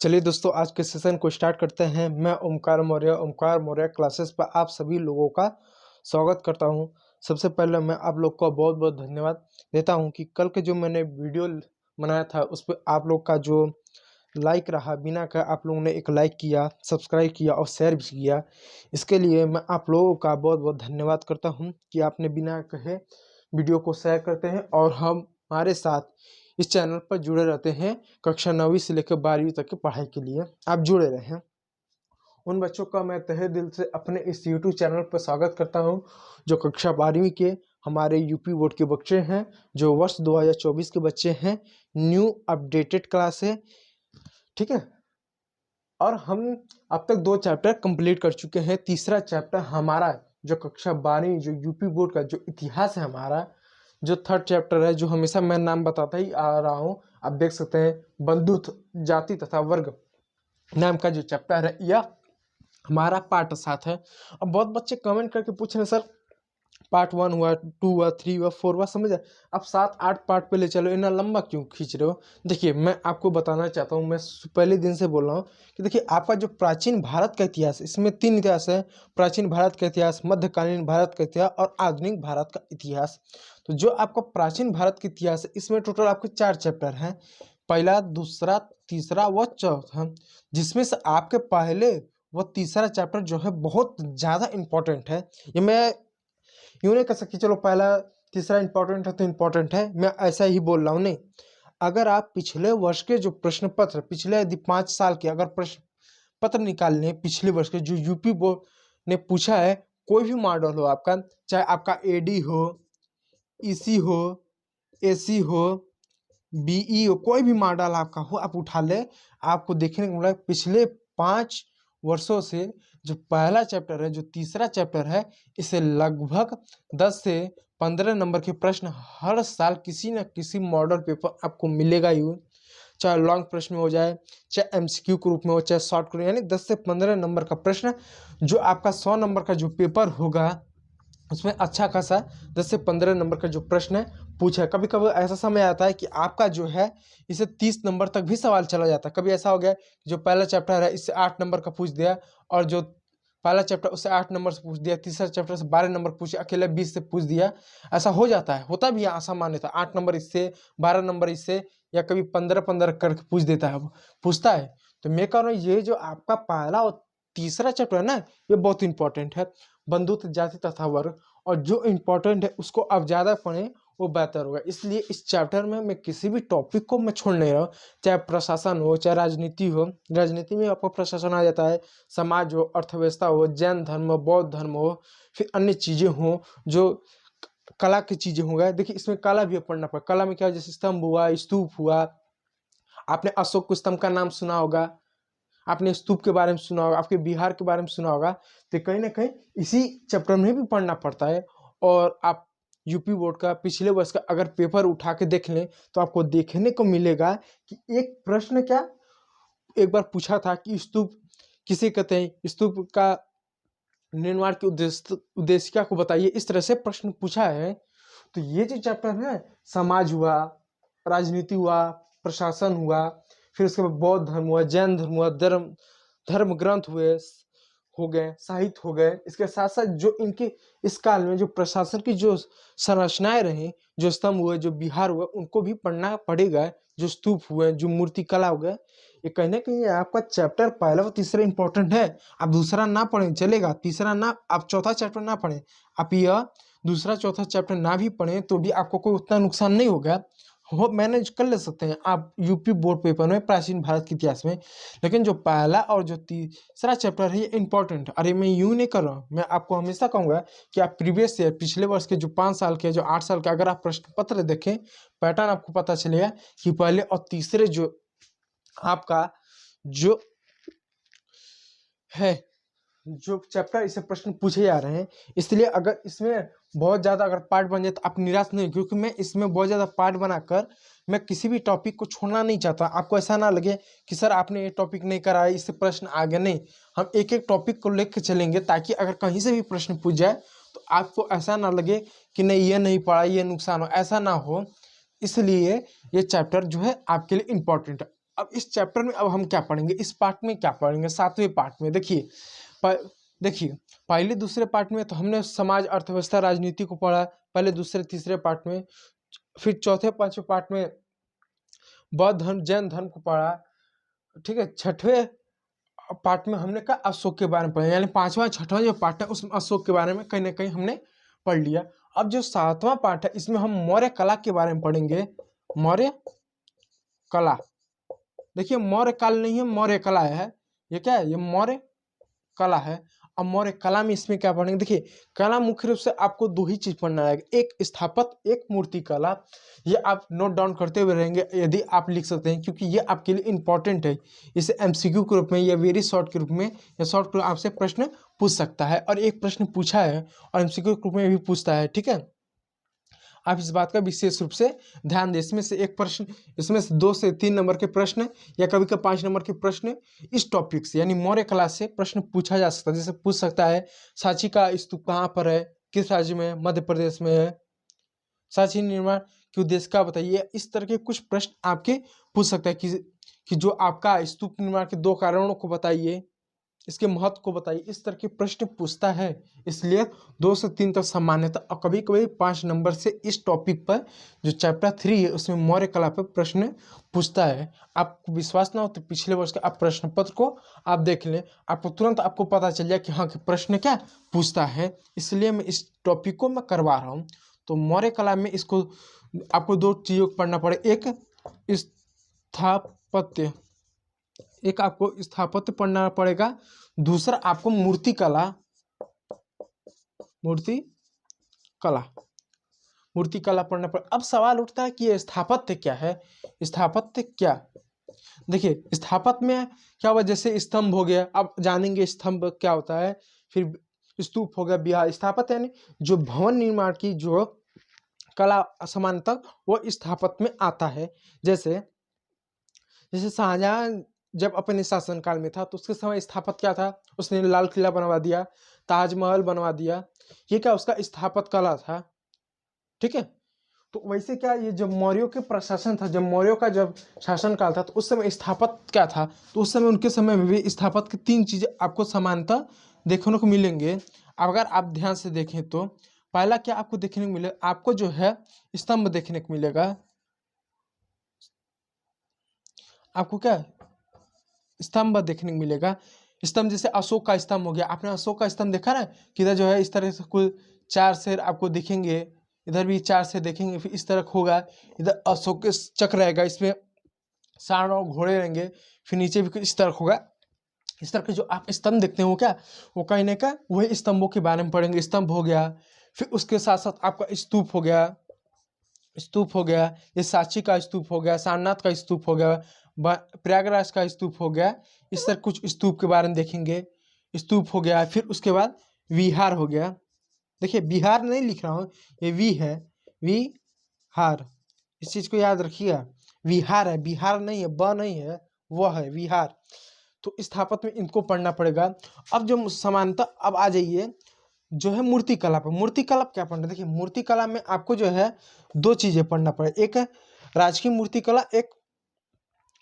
चलिए दोस्तों, आज के सेशन को स्टार्ट करते हैं। मैं ओमकार मौर्य क्लासेस पर आप सभी लोगों का स्वागत करता हूं। सबसे पहले मैं आप लोग को बहुत बहुत धन्यवाद देता हूं कि कल के जो मैंने वीडियो बनाया था उस पर आप लोग का जो लाइक रहा, बिना का आप लोगों ने एक लाइक किया, सब्सक्राइब किया और शेयर भी किया। इसके लिए मैं आप लोगों का बहुत बहुत धन्यवाद करता हूँ कि आपने बिना कहे वीडियो को शेयर करते हैं और हमारे साथ इस चैनल पर जुड़े रहते हैं। कक्षा 9वीं से लेकर 12वीं तक की पढ़ाई के लिए आप जुड़े रहें। उन बच्चों का मैं तहे दिल से अपने इस यूट्यूब चैनल पर स्वागत करता हूं जो कक्षा 12वीं के हमारे यूपी बोर्ड के बच्चे हैं, जो वर्ष 2024 के बच्चे हैं। न्यू अपडेटेड क्लास है, ठीक है। और हम अब तक 2 चैप्टर कंप्लीट कर चुके हैं। तीसरा चैप्टर हमारा जो कक्षा 12वीं जो यूपी बोर्ड का जो इतिहास है, हमारा जो थर्ड चैप्टर है, जो हमेशा मैं नाम बताता ही आ रहा हूँ, आप देख सकते हैं, बंधुत्व जाति तथा वर्ग नाम का जो चैप्टर है, यह हमारा पार्ट 7 है। अब बहुत बच्चे कमेंट करके पूछ रहे हैं, सर पार्ट 1 हुआ, 2 हुआ, 3 हुआ, 4 हुआ, समझ आए, अब 7-8 पार्ट पे ले चलो, इतना लंबा क्यों खींच रहे हो। देखिए, मैं आपको बताना चाहता हूँ, मैं पहले दिन से बोल रहा हूँ कि देखिए, आपका जो प्राचीन भारत का इतिहास, इसमें 3 इतिहास है। प्राचीन भारत का इतिहास, मध्यकालीन भारत का इतिहास और आधुनिक भारत का इतिहास। तो जो आपका प्राचीन भारत का इतिहास है, इसमें टोटल आपके 4 चैप्टर हैं, पहला, दूसरा, तीसरा व चौथा, जिसमें से आपके पहले व तीसरा चैप्टर जो है बहुत ज़्यादा इम्पोर्टेंट है। ये मैं यूँ नहीं कह सकती चलो पहला तीसरा इंपॉर्टेंट है तो इम्पोर्टेंट है, मैं ऐसा ही बोल रहा हूँ, नहीं। अगर आप पिछले वर्ष के जो प्रश्न पत्र, पिछले यदि 5 साल के अगर प्रश्न पत्र निकाल लें, पिछले वर्ष के जो यूपी बोर्ड ने पूछा है, कोई भी मॉडल हो आपका, चाहे आपका एडी हो, ईसी हो, एसी हो, बीई हो, कोई भी मॉडल आपका हो, आप उठा ले, आपको देखने को मिला पिछले 5 वर्षों से जो पहला चैप्टर है, जो तीसरा चैप्टर है, इसे लगभग 10 से 15 नंबर के प्रश्न हर साल किसी न किसी मॉडल पेपर आपको मिलेगा ही। चाहे लॉन्ग प्रश्न में हो जाए, चाहे एमसीक्यू के रूप में हो, चाहे शॉर्ट के, यानी 10 से 15 नंबर का प्रश्न जो आपका 100 नंबर का जो पेपर होगा, उसमें अच्छा खासा 10 से 15 नंबर का जो प्रश्न है पूछा है। कभी कभी ऐसा समय आता है कि आपका जो है इसे 30 नंबर तक भी सवाल चला जाता है। कभी ऐसा हो गया जो पहला चैप्टर है इससे 8 नंबर का पूछ दिया, और जो पहला चैप्टर उससे 8 नंबर से पूछ दिया, तीसरा चैप्टर से 12 नंबर पूछे, अकेले 20 से पूछ दिया। ऐसा हो जाता है, होता भी है, असामान्य था। 8 नंबर इससे, 12 नंबर इससे, या कभी 15-15 करके पूछ देता है, पूछता है। तो मैं कह रहा हूँ, ये जो आपका पहला और तीसरा चैप्टर है ना, ये बहुत इंपॉर्टेंट है, बंधुत्व जाति तथा वर्ग। और जो इम्पोर्टेंट है उसको आप ज़्यादा पढ़ें, वो बेहतर होगा। इसलिए इस चैप्टर में मैं किसी भी टॉपिक को मैं छोड़ नहीं रहा हूँ, चाहे प्रशासन हो, चाहे राजनीति हो। राजनीति में आपको प्रशासन आ जाता है, समाज हो, अर्थव्यवस्था हो, जैन धर्म हो, बौद्ध धर्म हो, फिर अन्य चीज़ें हों, जो कला की चीज़ें हो गए। देखिए, इसमें कला भी पढ़ना पड़ेगा। कला में क्या, जैसे स्तंभ हुआ, स्तूप हुआ, आपने अशोक स्तंभ का नाम सुना होगा, आपने स्तूप के बारे में सुना होगा, आपके बिहार के बारे में सुना होगा। तो कहीं ना कहीं इसी चैप्टर में भी पढ़ना पड़ता है। और आप यूपी बोर्ड का पिछले वर्ष का अगर पेपर उठा के देख लें तो आपको देखने को मिलेगा कि एक प्रश्न क्या एक बार पूछा था कि स्तूप किसे कहते हैं, स्तूप का निर्माण की उद्देशिका को बताइए, इस तरह से प्रश्न पूछा है। तो ये जो चैप्टर है, समाज हुआ, राजनीति हुआ, प्रशासन हुआ, फिर उसके बाद बौद्ध धर्म हुआ, जैन धर्म हुआ, धर्म ग्रंथ हुए, हो गए, साहित्य हो गए। इसके साथ साथ जो इनके इस काल में जो प्रशासन की जो संरचनाएं रही, जो स्तंभ हुए, जो बिहार हुए, उनको भी पढ़ना पड़ेगा। जो स्तूप हुए, जो मूर्ति कला हो गए, ये कहीं ना कहीं आपका चैप्टर पहला और तीसरा इंपॉर्टेंट है। आप दूसरा ना पढ़ें चलेगा, तीसरा ना, आप चौथा चैप्टर ना पढ़ें, आप यह दूसरा चौथा चैप्टर ना भी पढ़ें तो भी आपको कोई उतना नुकसान नहीं होगा, हो मैनेज कर ले सकते हैं आप यूपी बोर्ड पेपर में, प्राचीन भारत के इतिहास में। लेकिन जो पहला और जो तीसरा चैप्टर है, ये इंपॉर्टेंट है। अरे मैं यूं नहीं कर रहा हूँ, मैं आपको हमेशा कहूँगा कि आप प्रीवियस ईयर, पिछले वर्ष के जो 5 साल के, जो 8 साल के, अगर आप प्रश्न पत्र देखें, पैटर्न आपको पता चलेगा कि पहले और तीसरे जो आपका जो है, जो चैप्टर इसे प्रश्न पूछे जा रहे हैं। इसलिए अगर इसमें बहुत ज़्यादा अगर पार्ट बन जाए तो आप निराश नहीं, क्योंकि मैं इसमें बहुत ज़्यादा पार्ट बनाकर मैं किसी भी टॉपिक को छोड़ना नहीं चाहता। आपको ऐसा ना लगे कि सर आपने ये टॉपिक नहीं कराया, इससे प्रश्न आ गए, नहीं। हम एक एक टॉपिक को लेकर चलेंगे, ताकि अगर कहीं से भी प्रश्न पूछ जाए तो आपको ऐसा ना लगे कि नहीं ये नहीं पढ़ा, ये नुकसान हो, ऐसा ना हो। इसलिए ये चैप्टर जो है आपके लिए इम्पोर्टेंट है। अब इस चैप्टर में अब हम क्या पढ़ेंगे, इस पार्ट में क्या पढ़ेंगे, 7वें पार्ट में। देखिए पहले दूसरे पार्ट में तो हमने समाज, अर्थव्यवस्था, राजनीति को पढ़ा, पहले दूसरे तीसरे पार्ट में। फिर चौथे पांचवें पार्ट में बौद्ध धर्म, जैन धर्म को पढ़ा, ठीक है। छठवें पार्ट में हमने कहा अशोक के बारे में पढ़ा, यानी पांचवा छठवां जो पार्ट है उसमें अशोक के बारे में कहीं ना कहीं हमने पढ़ लिया। अब जो 7वां पार्ट है इसमें हम मौर्य कला के बारे में पढ़ेंगे। मौर्य कला, देखिए मौर्य काल नहीं है, मौर्य कला है। ये क्या है, ये मौर्य कला है। अब मौर्य कला में इसमें क्या पढ़ेंगे, देखिए कला मुख्य रूप से आपको दो ही चीज पढ़ना रहेगा, एक स्थापत्य, एक मूर्ति कला। ये आप नोट डाउन करते हुए रहेंगे, यदि आप लिख सकते हैं, क्योंकि ये आपके लिए इंपॉर्टेंट है। इसे एमसीक्यू के रूप में या वेरी शॉर्ट के रूप में या शॉर्ट के रूप में आपसे प्रश्न पूछ सकता है, और एक प्रश्न पूछा है और एमसीक्यू के रूप में भी पूछता है, ठीक है। आप इस बात का विशेष रूप से ध्यान दें। इसमें से एक प्रश्न, इसमें से 2 से 3 नंबर के प्रश्न या कभी कभी 5 नंबर के प्रश्न इस टॉपिक से यानी मौर्य कला से प्रश्न पूछा जा सकता है। जैसे पूछ सकता है सांची का स्तूप कहाँ पर है, किस राज्य में है, मध्य प्रदेश में है, सांची निर्माण के उद्देश्य का बताइए। इस तरह के कुछ प्रश्न आपके पूछ सकता है कि जो आपका स्तूप निर्माण के 2 कारणों को बताइए, इसके महत्व को बताइए। इस तरह के प्रश्न पूछता है, इसलिए 2 से 3 तक सामान्यतः और कभी कभी 5 नंबर से इस टॉपिक पर जो चैप्टर 3 है उसमें मौर्य कला पर प्रश्न पूछता है। आपको विश्वास ना हो तो पिछले वर्ष के आप प्रश्न पत्र को आप देख लें, आपको तुरंत आपको पता चल जाए कि हाँ कि प्रश्न क्या पूछता है। इसलिए मैं इस टॉपिक को मैं करवा रहा हूँ। तो मौर्य कला में इसको आपको 2 चीज़ों को पढ़ना पड़े, एक स्थापत्य, एक आपको स्थापत्य पढ़ना पड़ेगा, दूसरा आपको मूर्ति कला, मूर्ति कला पढ़ना पड़ेगा। अब सवाल उठता है कि ये स्थापत्य क्या है, स्थापत्य क्या। देखिए स्थापत्य में क्या हुआ, जैसे स्तंभ हो गया, अब जानेंगे स्तंभ क्या होता है, फिर स्तूप हो गया, विहार। स्थापत्य यानी जो भवन निर्माण की जो कला समानतः वो स्थापत्य में आता है। जैसे शाहजहां जब अपने शासनकाल में था तो उसके समय स्थापत्य क्या था, उसने लाल किला बनवा दिया, ताजमहल बनवा दिया, ये क्या उसका स्थापत्य कला था, ठीक है। तो वैसे क्या ये जब मौर्यों के प्रशासन था, जब मौर्यों का जब शासनकाल था तो उस समय स्थापत्य क्या था, तो उस समय उनके समय में भी स्थापत्य की 3 चीजें आपको समानता देखने को मिलेंगे। अगर आप ध्यान से देखें तो पहला क्या आपको देखने को मिलेगा, आपको जो है स्तंभ देखने को मिलेगा। आपको क्या स्तंभ देखने को मिलेगा। स्तंभ जैसे अशोक का स्तंभ हो गया, आपने अशोक का स्तंभ देखा ना, किधर जो है इस तरह से कुल 4 शेर आपको दिखेंगे, इधर भी 4 शेर देखेंगे, फिर इस तरह होगा, इधर अशोक के चक्र रहेगा, इसमें सांड और घोड़े रहेंगे, फिर नीचे भी इस तरह होगा। इस तरह के जो आप स्तंभ देखते हो क्या, वो कहने का वही स्तंभों के बारे में पढ़ेंगे। स्तंभ हो गया, फिर उसके साथ साथ आपका स्तूप हो गया, ये सांची का स्तूप हो गया, सारनाथ का स्तूप हो गया, प्रयागराज का स्तूप हो गया। इस तरह कुछ स्तूप के बारे में देखेंगे। स्तूप हो गया, फिर उसके बाद विहार हो गया। देखिए बिहार नहीं लिख रहा हूँ, ये वी है, विहार, इस चीज को याद रखिएगा। विहार है, बिहार नहीं है, ब नहीं है, वह है विहार। तो स्थापत्य में इनको पढ़ना पड़ेगा। अब जो समानता, अब आ जाइए जो है मूर्ति कला पर। मूर्ति कला क्या पढ़ना, देखिए मूर्ति कला में आपको जो है 2 चीजें पढ़ना पड़ेगा, एक है राजकीय मूर्ति कला, एक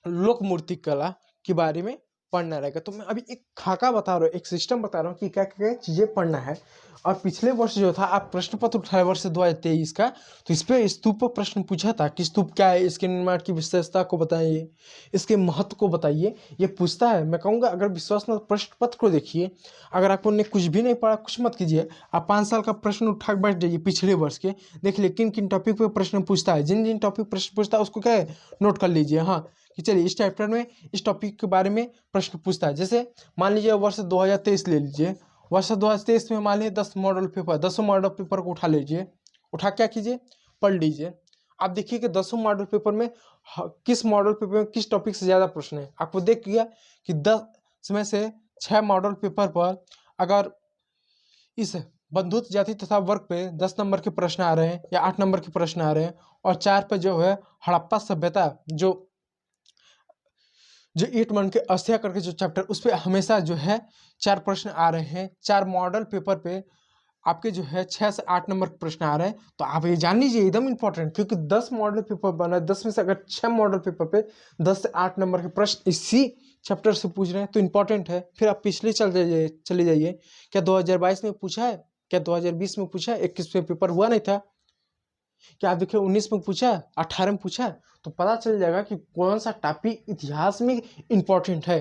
लोक मूर्ति कला के बारे में पढ़ना रहेगा। तो मैं अभी एक खाका बता रहा हूँ, एक सिस्टम बता रहा हूँ कि क्या क्या चीजें पढ़ना है। और पिछले वर्ष जो था आप प्रश्न पत्र उठाए वर्ष 2023 का, तो इस पे स्तूप पर प्रश्न पूछा था कि स्तूप क्या है, इसके निर्माण की विशेषता को बताइए, इसके महत्व को बताइए, ये पूछता है। मैं कहूँगा अगर विश्वास न, प्रश्न पत्र को देखिए। अगर आपने कुछ भी नहीं पढ़ा, कुछ मत कीजिए, आप 5 साल का प्रश्न उठा के बैठ जाइए पिछले वर्ष के, देख लीजिए किन किन टॉपिक पे प्रश्न पूछता है। जिन जिन टॉपिक प्रश्न पूछता है उसको क्या है नोट कर लीजिए। हाँ कि चलिए इस चैप्टर में इस टॉपिक के बारे में प्रश्न पूछता है। जैसे मान लीजिए वर्ष 2023 ले लीजिए, वर्ष 2023 में मान लीजिए 10 मॉडल पेपर, 10 मॉडल पेपर को उठा लीजिए, उठा क्या कीजिए पढ़ लीजिए। आप देखिए कि 10 मॉडल पेपर में किस मॉडल पेपर में किस टॉपिक से ज़्यादा प्रश्न है। आपको देख गया कि 10 में से 6 मॉडल पेपर पर अगर इस बंधुत्व जाति तथा वर्ग पे 10 नंबर के प्रश्न आ रहे हैं या 8 नंबर के प्रश्न आ रहे हैं, और 4 पे जो है हड़प्पा सभ्यता जो ईट मन के अस्थिया करके जो चैप्टर, उस पर हमेशा जो है 4 प्रश्न आ रहे हैं। 4 मॉडल पेपर पे आपके जो है 6 से 8 नंबर के प्रश्न आ रहे हैं, तो आप ये जान लीजिए एकदम इंपॉर्टेंट, क्योंकि 10 मॉडल पेपर बना है, 10 में से अगर 6 मॉडल पेपर पे 10 से 8 नंबर के प्रश्न इसी चैप्टर से पूछ रहे हैं तो इंपॉर्टेंट है। फिर आप पिछले चले जाइए, क्या 2022 में पूछा है, क्या 2020 में पूछा है, 21 में पेपर हुआ नहीं था, क्या आप देखिए 19 में पूछा है, 18 में पूछा है, तो पता चल जाएगा कि कौन सा टॉपिक इतिहास में इंपॉर्टेंट है।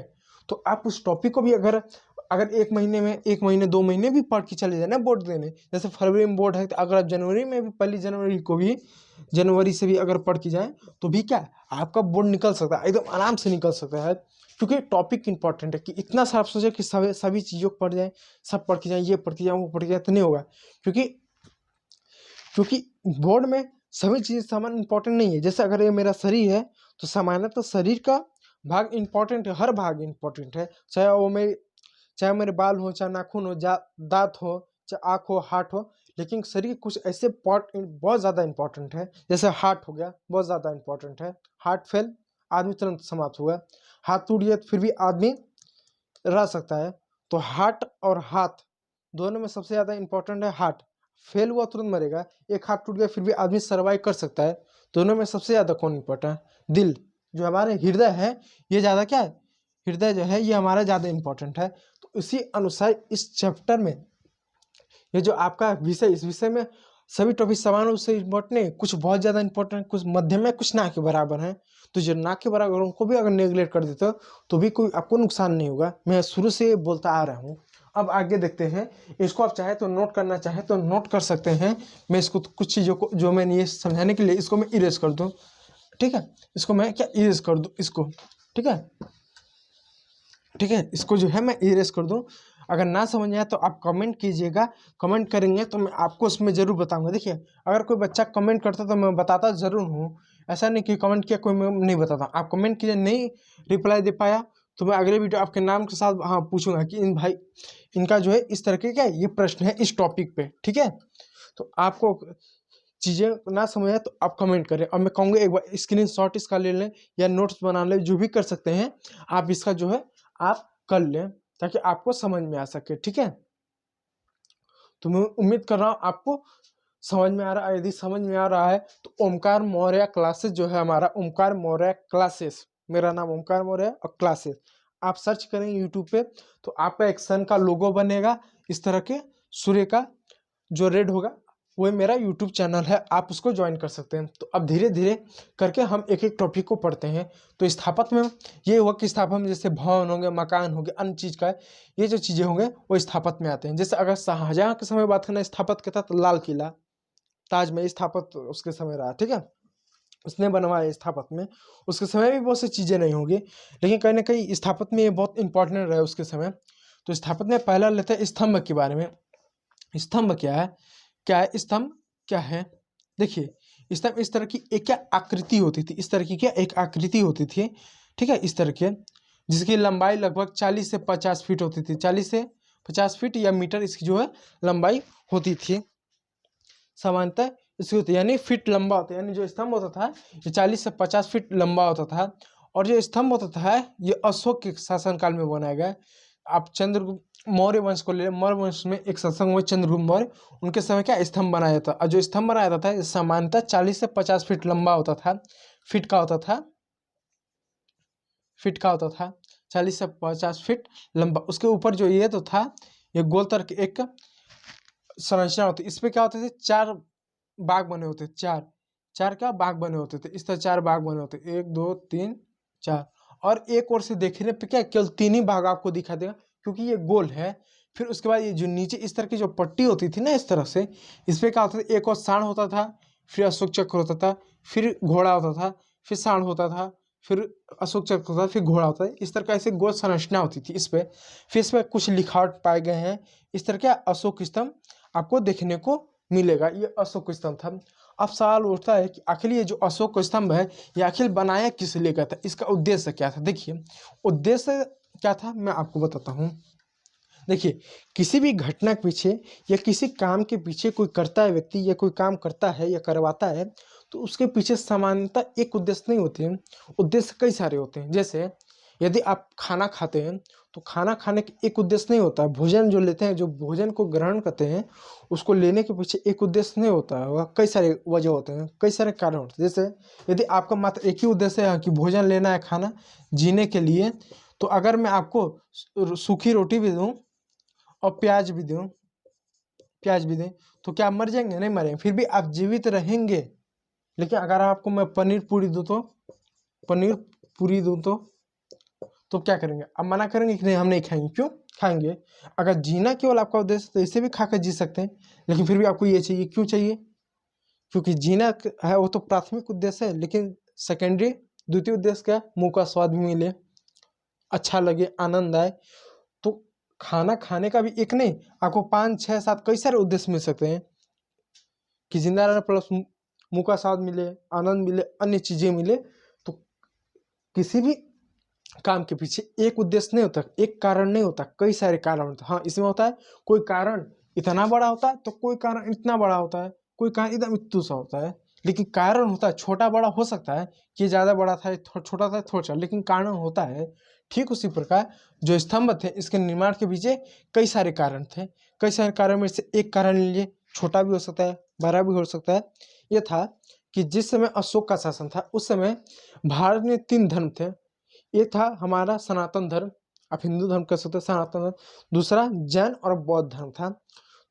तो आप उस टॉपिक को भी अगर अगर 1 महीने में 1 महीने 2 महीने भी पढ़ के चले जाए ना बोर्ड देने, जैसे फरवरी में बोर्ड है, तो अगर आप जनवरी में भी 1 जनवरी को भी जनवरी से भी अगर पढ़ के जाएँ तो भी क्या आपका बोर्ड निकल सकता है, एकदम आराम से निकल सकता है, क्योंकि टॉपिक इंपॉर्टेंट है। कि इतना सा आप सोचे कि सभी चीज़ों को पढ़ जाएँ, सब पढ़ के जाएँ, ये पढ़ के जाएँ, वो पढ़ के जाएँ, तो नहीं होगा, क्योंकि क्योंकि बोर्ड में सभी चीज़ सामान इंपॉर्टेंट नहीं है। जैसे अगर ये मेरा शरीर है तो सामान्यतः शरीर का भाग इंपॉर्टेंट है, हर भाग इंपॉर्टेंट है, चाहे मेरे बाल हो, चाहे नाखून हो, दांत हो, चाहे आँख हो, हार्ट हो, लेकिन शरीर के कुछ ऐसे पार्ट बहुत ज़्यादा इंपॉर्टेंट है। जैसे हार्ट हो गया, बहुत ज़्यादा इंपॉर्टेंट है, हार्ट फेल आदमी तुरंत समाप्त हुआ, हाथ टूट गया तो फिर भी आदमी रह सकता है। तो हार्ट और हाथ दोनों में सबसे ज़्यादा इंपॉर्टेंट है हार्ट, फेल हुआ तुरंत मरेगा, एक हाथ टूट गया फिर भी आदमी सर्वाइव कर सकता है। दोनों में सबसे ज़्यादा कौन इंपॉर्टेंट है? दिल, जो हमारे हृदय है, ये ज़्यादा क्या है, हृदय जो है ये हमारा ज़्यादा इंपॉर्टेंट है। तो इसी अनुसार इस चैप्टर में ये जो आपका विषय, इस विषय में सभी टॉपिक समान रूप से इम्पोर्टेंट नहीं, कुछ बहुत ज़्यादा इंपॉर्टेंट, कुछ मध्यम में, कुछ ना के बराबर हैं। तो जो ना के बराबर उनको भी अगर नेगलेक्ट कर देते हो तो भी कोई आपको नुकसान नहीं होगा। मैं शुरू से बोलता आ रहा हूँ। अब आगे देखते हैं, इसको आप चाहे तो नोट करना चाहे तो नोट कर सकते हैं। मैं इसको कुछ चीज़ों को जो मैंने ये समझाने के लिए इसको मैं इरेज कर दूँ, ठीक है, इसको मैं क्या इरेज कर दूँ इसको, ठीक है, ठीक है, इसको जो है मैं इरेज कर दूँ। अगर ना समझ आया तो आप कमेंट कीजिएगा, कमेंट करेंगे तो मैं आपको उसमें ज़रूर बताऊंगा। देखिए अगर कोई बच्चा कमेंट करता तो मैं बताता ज़रूर हूँ, ऐसा नहीं कि कमेंट किया कोई मैं नहीं बताता। आप कमेंट कीजिए, नहीं रिप्लाई दे पाया तो मैं अगले वीडियो आपके नाम के साथ हाँ पूछूंगा कि इन भाई इनका जो है इस तरह के क्या ये प्रश्न है इस टॉपिक पे, ठीक है। तो आपको चीज़ें ना समझ आए तो आप कमेंट करें, और मैं कहूँगा एक बार स्क्रीनशॉट इसका ले लें या नोट्स बना लें, जो भी कर सकते हैं आप इसका जो है आप कर लें ताकि आपको समझ में आ सके, ठीक है। तो मैं उम्मीद कर रहा हूँ आपको समझ में आ रहा है। यदि समझ में आ रहा है तो ओमकार मौर्य क्लासेस जो है हमारा, ओमकार मौर्य क्लासेस, मेरा नाम ओमकार मौर्य और क्लासेस आप सर्च करेंगे यूट्यूब पे तो आपका एक सन का लोगो बनेगा इस तरह के, सूर्य का जो रेड होगा वो मेरा यूट्यूब चैनल है, आप उसको ज्वाइन कर सकते हैं। तो अब धीरे धीरे करके हम एक एक टॉपिक को पढ़ते हैं। तो स्थापत्य में ये हुआ कि स्थापत्य में जैसे भवन होंगे, मकान होंगे, अन्य चीज़ का ये जो चीज़ें होंगे वो स्थापत्य में आते हैं। जैसे अगर शाहजहाँ के समय बात करना स्थापत्य के तहत, लाल किला, ताजमहल स्थापत्य उसके समय रहा, ठीक है, उसने बनवाया स्थापत्य में। उसके समय भी बहुत सी चीज़ें नहीं होंगी, लेकिन कहीं ना कहीं स्थापत्य में ये बहुत इंपॉर्टेंट रहे उसके समय। तो स्थापत्य में पहला लेते हैं स्तंभ के बारे में। स्तंभ क्या है, क्या है स्तंभ, क्या है, देखिए स्तंभ इस तरह की एक क्या आकृति होती थी, इस तरह की क्या एक आकृति होती थी, ठीक है, इस तरह के, जिसकी लंबाई लगभग 40 से 50 फीट होती थी, 40 से 50 फीट या मीटर इसकी जो है लंबाई होती थी सामान्यतः इसकी होती है, यानी फीट लंबा होता है, यानी जो स्तंभ होता था ये 40 से 50 फीट लंबा होता था। और जो स्तंभ होता था ये अशोक के शासनकाल में बनाया गया। आप चंद्रगुप्त मौर्य वंश को ले, मौर्य वंश में एक शासक हुए चंद्रगुप्त मौर्य, उनके समय क्या स्तंभ बनाया था, और जो स्तंभ बनाया जाता था सामान्यतः 40 से 50 फीट लंबा होता था, फीट का होता था, फीट का होता था 40 से 50 फीट लंबा। उसके ऊपर जो ये तो था ये गोल तरह की एक संरचना होती, इस पे क्या होते थे, 4 बाग बने होते, चार क्या बाग बने होते थे, इस तरह 4 बाग बने होते, 1 2 3 4, और एक ओर से देखने पे क्या केवल 3 ही भाग आपको दिखा देगा क्योंकि ये गोल है। फिर उसके बाद ये जो नीचे इस तरह की जो पट्टी होती थी ना इस तरह से, इस पे क्या होता था, एक और सांड होता था, फिर अशोक चक्र होता था, फिर घोड़ा होता था, फिर सांड होता था, फिर अशोक चक्र होता था, फिर घोड़ा होता था, इस तरह का ऐसे गोल संरचना होती थी इस पे। फिर इस पर कुछ लिखावट पाए गए हैं, इस तरह का अशोक स्तंभ आपको देखने को मिलेगा, ये अशोक स्तंभ था। अब सवाल उठता है कि आखिर ये जो अशोक स्तंभ है ये आखिर बनाया किस लिए गया था, इसका उद्देश्य क्या था। देखिए उद्देश्य क्या था मैं आपको बताता हूँ। देखिए किसी भी घटना के पीछे या किसी काम के पीछे कोई करता है व्यक्ति, या कोई काम करता है या करवाता है, तो उसके पीछे सामान्यतः एक उद्देश्य नहीं होते हैं, उद्देश्य कई सारे होते हैं। जैसे यदि आप खाना खाते हैं तो खाना खाने का एक उद्देश्य नहीं होता है। भोजन जो लेते हैं, जो भोजन को ग्रहण करते हैं, उसको लेने के पीछे एक उद्देश्य नहीं होता है, वह कई सारे वजह होते हैं, कई सारे कारण होते हैं। जैसे यदि आपका मात्र एक ही उद्देश्य है कि भोजन लेना है, खाना जीने के लिए, तो अगर मैं आपको सूखी रोटी भी दूँ और प्याज भी दें, तो क्या आप मर जाएंगे? नहीं मरेंगे, फिर भी आप जीवित रहेंगे। लेकिन अगर आपको मैं पनीर पूरी दूँ तो क्या करेंगे? आप मना करेंगे कि नहीं हम नहीं खाएंगे। क्यों खाएंगे? अगर जीना केवल आपका उद्देश्य तो इसे भी खाकर जी सकते हैं, लेकिन फिर भी आपको ये चाहिए। क्यों चाहिए? क्योंकि जीना है वो तो प्राथमिक उद्देश्य है, लेकिन सेकेंडरी द्वितीय उद्देश्य क्या है? मुंह का स्वाद भी मिले, अच्छा लगे, आनंद आए। तो खाना खाने का भी एक नहीं, आपको 5 6 7 कई सारे उद्देश्य मिल सकते हैं कि जिंदा रहना प्लस मुंह का स्वाद मिले, आनंद मिले, अन्य चीजें मिले। तो किसी भी काम के पीछे एक उद्देश्य नहीं होता, एक कारण नहीं होता, कई सारे कारण होते हैं। हाँ, इसमें होता है कोई कारण इतना बड़ा होता है तो कोई कारण इतना बड़ा होता है, कोई कारण एकदम इतू सा होता है। लेकिन कारण होता है छोटा बड़ा हो सकता है कि ज़्यादा बड़ा था, छोटा था, थोड़ा सा, लेकिन कारण होता है। ठीक उसी प्रकार जो स्तंभ थे इसके निर्माण के पीछे कई सारे कारण थे। कई सारे कारण में से एक कारण लीजिए, छोटा भी हो सकता है, बड़ा भी हो सकता है। ये था कि जिस समय अशोक का शासन था उस समय भारत में 3 धर्म थे। एक था हमारा सनातन धर्म, आप हिंदू धर्म कह सकते हैं, सनातन धर्म। दूसरा जैन और बौद्ध धर्म था।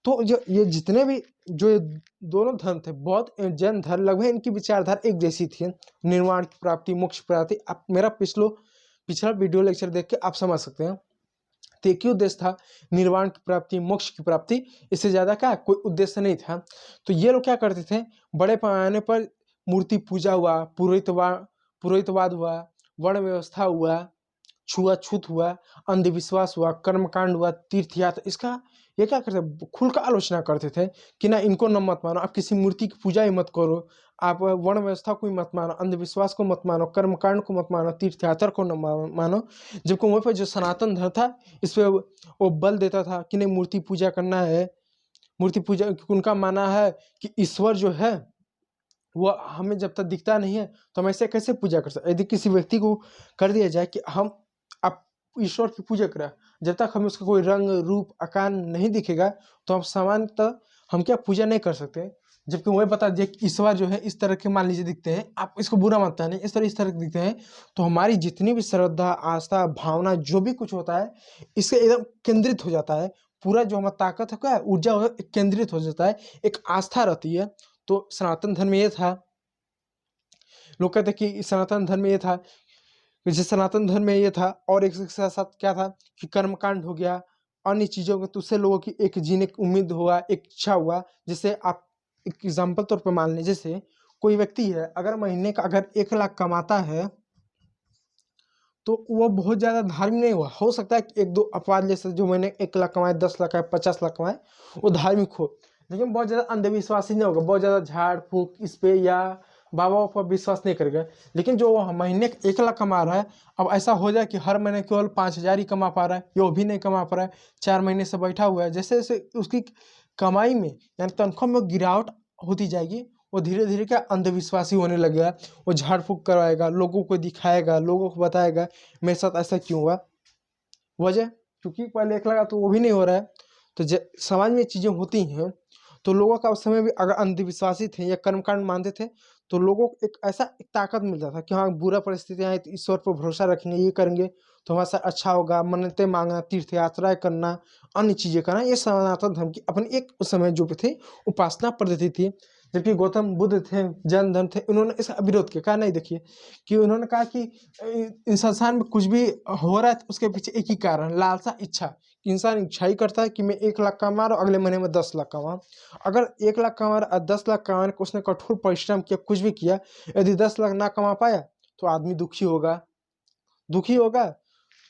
तो जो ये जितने भी जो ये दोनों धर्म थे, बौद्ध एवं जैन धर्म, लगभग इनकी विचारधारा एक जैसी थी। निर्वाण की प्राप्ति, मोक्ष की प्राप्ति। आप मेरा पिछला वीडियो लेक्चर देख के आप समझ सकते हैं। तो एक ही उद्देश्य था, निर्वाण की प्राप्ति, मोक्ष की प्राप्ति। इससे ज्यादा क्या कोई उद्देश्य नहीं था। तो ये लोग क्या करते थे, बड़े पैमाने पर मूर्ति पूजा हुआ, पुरोहितवाद हुआ, वर्ण व्यवस्था हुआ, छुआछूत हुआ, अंधविश्वास हुआ, कर्मकांड हुआ, तीर्थ यात्रा, इसका ये क्या करते, खुल कर आलोचना करते थे कि ना इनको न मत मानो, आप किसी मूर्ति की पूजा ही मत करो, आप वर्ण व्यवस्था को ही मत मानो, अंधविश्वास को मत मानो, कर्मकांड को मत मानो, तीर्थ यात्रा को न मानो। जबकि वहीं पर जो सनातन धर्म था इस पे वो बल देता था कि नहीं मूर्ति पूजा करना है। मूर्ति पूजा उनका मानना है कि ईश्वर जो है वो हमें जब तक दिखता नहीं है तो हम ऐसे कैसे पूजा कर सकते। यदि किसी व्यक्ति को कर दिया जाए कि हम आप ईश्वर की पूजा करें, जब तक हमें उसका कोई रंग रूप आकार नहीं दिखेगा तो हम सामान्यतः हम क्या पूजा नहीं कर सकते। जबकि वही बता दिए कि ईश्वर जो है इस तरह के मान लीजिए दिखते हैं, आप इसको बुरा मानता नहीं, इस तरह के दिखते हैं, तो हमारी जितनी भी श्रद्धा, आस्था, भावना जो भी कुछ होता है इससे एकदम केंद्रित हो जाता है। पूरा जो हमारा ताकत है क्या ऊर्जा केंद्रित हो जाता है, एक आस्था रहती है। तो सनातन धर्म में ये था, लोग कहते हैं कि सनातन धर्म में ये था, जैसे सनातन धर्म में ये था। और एक साथ साथ क्या था कि कर्मकांड हो गया, अन्य चीजों के, तो उससे लोगों की एक जीने की उम्मीद हुआ, एक इच्छा हुआ। जैसे आप एक एग्जाम्पल तौर पर मान लें, जैसे कोई व्यक्ति है अगर महीने का अगर 1 लाख कमाता है तो वो बहुत ज्यादा धार्मिक नहीं हुआ। हो सकता है कि एक दो अपवाद जैसे जो मैंने 1 लाख कमाए, 10 लाख कमाए, 50 लाख कमाए, वो धार्मिक हो, लेकिन बहुत ज्यादा अंधविश्वासी नहीं होगा, बहुत ज्यादा झाड़ फूक इस पे या बाबा पर विश्वास नहीं करेगा। लेकिन जो महीने का 1 लाख कमा रहा है, अब ऐसा हो जाए कि हर महीने केवल 5,000 ही कमा पा रहा है, ये वो भी नहीं कमा पा रहा है, 4 महीने से बैठा हुआ है, जैसे जैसे उसकी कमाई में यानी तनख्वाह में गिरावट होती जाएगी, वो धीरे धीरे क्या अंधविश्वासी होने लगेगा। वो झाड़ फूक करवाएगा, लोगों को दिखाएगा, लोगों को बताएगा मेरे साथ ऐसा क्यों हुआ। वजह क्योंकि पहले 1 लाख तो वो भी नहीं हो रहा है। तो समाज में चीजें होती हैं, तो लोगों का उस समय भी अगर अंधविश्वासी थे या कर्मकांड मानते थे तो लोगों को एक ऐसा एक ताकत मिलता था कि हाँ बुरा परिस्थितियां आए तो ईश्वर पर भरोसा रखेंगे, ये करेंगे तो हमारे साथ अच्छा होगा। मन्नतें मांगना, तीर्थ यात्राएं करना, अन्य चीजें करना, ये सनातन धर्म की अपनी एक उस समय जो थे उपासना पद्धति थी। जबकि गौतम बुद्ध थे, जैन धर्म थे, उन्होंने इसका विरोध किया। कहा नहीं, देखिए कि उन्होंने कहा कि इस संसार में कुछ भी हो रहा है तो उसके पीछे एक ही कारण, लालसा, इच्छा। इंसान इच्छा ही करता है कि मैं 1 लाख कमा रहा हूँ, अगले महीने में 10 लाख कमाऊँ। अगर 1 लाख कमा रहा, 10 लाख कमाने को उसने कठोर परिश्रम किया, कुछ भी किया, यदि 10 लाख ना कमा पाया तो आदमी दुखी होगा।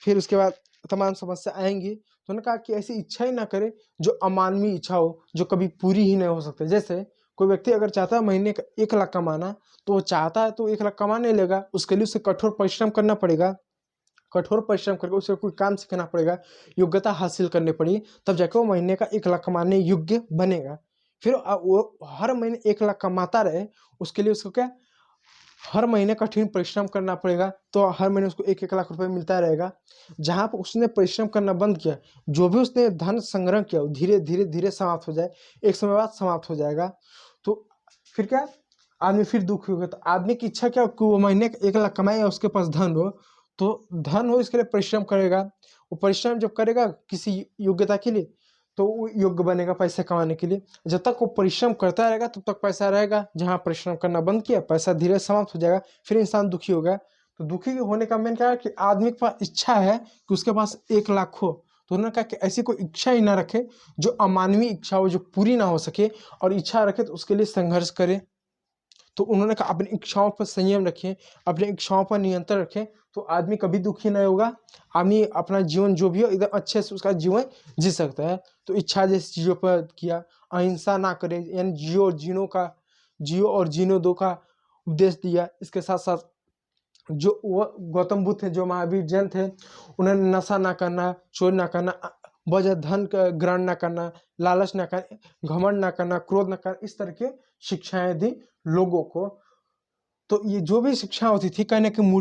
फिर उसके बाद तमाम समस्या आएंगी। तो उन्होंने कहा कि ऐसी इच्छा ही ना करे जो अमानवीय इच्छा हो, जो कभी पूरी ही नहीं हो सकती। जैसे कोई व्यक्ति अगर चाहता है महीने का 1 लाख कमाना, तो वो चाहता है तो 1 लाख कमा नहीं लेगा, उसके लिए उसे कठोर परिश्रम करना पड़ेगा। कठोर परिश्रम करके उसे कोई काम सीखना पड़ेगा, योग्यता हासिल करनी पड़ेगी, तब जाके वो महीने का 1 लाख कमाने योग्य बनेगा। फिर वो हर महीने 1 लाख कमाता रहे, उसके लिए उसको क्या हर महीने कठिन परिश्रम करना पड़ेगा, तो हर महीने उसको 1-1 लाख रुपए मिलता रहेगा। जहाँ पर उसने परिश्रम करना बंद किया, जो भी उसने धन संग्रह किया वो धीरे-धीरे समाप्त हो जाए, एक समय बाद समाप्त हो जाएगा। तो फिर क्या, आदमी फिर दुखी होगा। तो आदमी की इच्छा क्या हो कि वो महीने का 1 लाख कमाए और उसके पास धन हो, तो धन हो इसके लिए परिश्रम करेगा। वो परिश्रम जब करेगा किसी योग्यता के लिए, तो वो योग्य बनेगा पैसे कमाने के लिए। जब तक वो परिश्रम करता रहेगा तब तक पैसा रहेगा। जहाँ परिश्रम करना बंद किया, पैसा धीरे समाप्त हो जाएगा, फिर इंसान दुखी होगा। तो दुखी होने का मेन क्या है कि आदमी के पास इच्छा है कि उसके पास 1 लाख हो। तो उन्होंने कहा कि ऐसी कोई इच्छा ही ना रखे जो अमानवीय इच्छा हो, जो पूरी ना हो सके, और इच्छा रखे तो उसके लिए संघर्ष करे। तो उन्होंने कहा अपनी इच्छाओं पर संयम रखें, अपनी इच्छाओं पर नियंत्रण रखें, तो आदमी कभी दुखी नहीं होगा। आदमी अपना जीवन जो भी हो एकदम अच्छे से उसका जीवन जी सकता है। तो इच्छा जैसी चीज़ों पर किया, अहिंसा ना करे, यानी जियो और जीनो दो का उपदेश दिया। इसके साथ साथ जो वो गौतम बुद्ध थे, जो महावीर जैन थे, उन्होंने नशा ना करना, चोरी ना करना, वजह धन का ग्रहण ना करना, लालच ना करना, घमंड ना करना, क्रोध ना करना, इस तरह की शिक्षाएं दी लोगों को। तो ये जो भी शिक्षा होती थी कहीं ना कहीं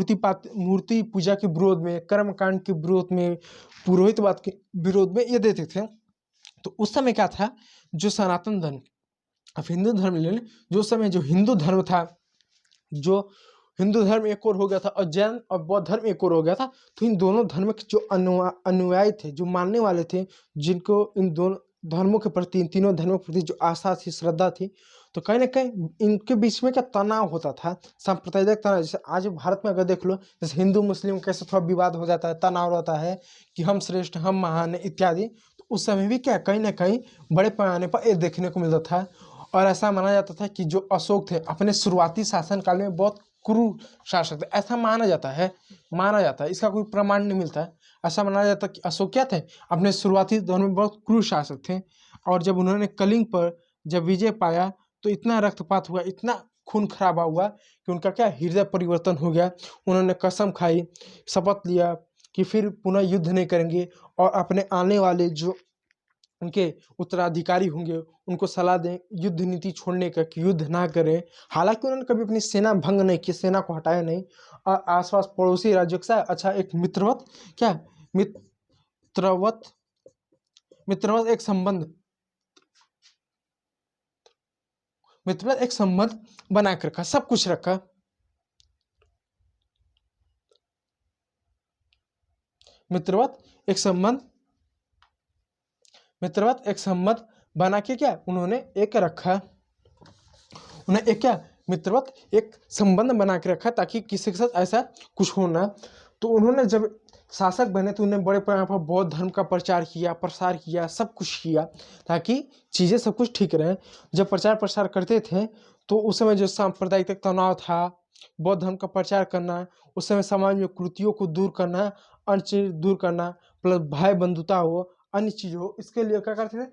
मूर्ति पूजा के विरोध में, कर्मकांड के विरोध में, पुरोहितवाद के विरोध में ये देते थे। तो उस समय क्या था, जो सनातन धर्म, अब हिंदू धर्म ले लें, जो समय जो हिंदू धर्म था, जो हिंदू धर्म एक और हो गया था और जैन और बौद्ध धर्म एक और हो गया था। तो इन दोनों धर्म के जो अनुयायी थे, जो मानने वाले थे, जिनको इन दोनों धर्मों के प्रति, इन तीनों धर्मों के प्रति जो आस्था थी, श्रद्धा थी, तो कहीं ना कहीं इनके बीच में क्या तनाव होता था, सांप्रदायिक तनाव। जैसे आज भारत में अगर देख लो, जैसे हिंदू मुस्लिम कैसे थोड़ा विवाद हो जाता है, तनाव रहता है कि हम श्रेष्ठ, हम महान इत्यादि। तो उस समय भी क्या कहीं ना कहीं बड़े पैमाने पर ये देखने को मिलता था। और ऐसा माना जाता था कि जो अशोक थे अपने शुरुआती शासनकाल में बहुत क्रूर शासक थे, ऐसा माना जाता है, इसका कोई प्रमाण नहीं मिलता है। ऐसा माना जाता है कि अशोक क्या थे, अपने शुरुआती दौर में बहुत क्रूर शासक थे। और जब उन्होंने कलिंग पर जब विजय पाया, तो इतना रक्तपात हुआ, इतना खून खराबा हुआ कि उनका क्या हृदय परिवर्तन हो गया। उन्होंने कसम खाई, शपथ लिया कि फिर पुनः युद्ध नहीं करेंगे, और अपने आने वाले जो उनके उत्तराधिकारी होंगे उनको सलाह दें युद्ध नीति छोड़ने का, कि युद्ध ना करें। हालांकि उन्होंने कभी अपनी सेना भंग नहीं की, सेना को हटाया नहीं, और आसपास पड़ोसी राज्यों के साथ अच्छा एक मित्रवत क्या मित्रवत मित्रवत एक संबंध मित्रवत एक संबंध बना कर रखा, सब कुछ रखा। मित्रवत एक संबंध मित्रवत एक संबंध बना के क्या उन्होंने एक रखा, उन्हें एक क्या मित्रवत एक संबंध बना के रखा, ताकि किसी के साथ ऐसा कुछ हो ना। तो उन्होंने जब शासक बने तो उन्होंने बड़े पैमाने पर बौद्ध धर्म का प्रचार किया, प्रसार किया, सब कुछ किया, ताकि चीज़ें सब कुछ ठीक रहे। जब प्रचार प्रसार करते थे तो उस समय जो सांप्रदायिक तनाव था, बौद्ध धर्म का प्रचार करना, उस समय समाज में कुरीतियों को दूर करना, अन्य चीज दूर करना, प्लस भाई बंधुता हो, अन्य चीज हो, इसके लिए क्या करते थे,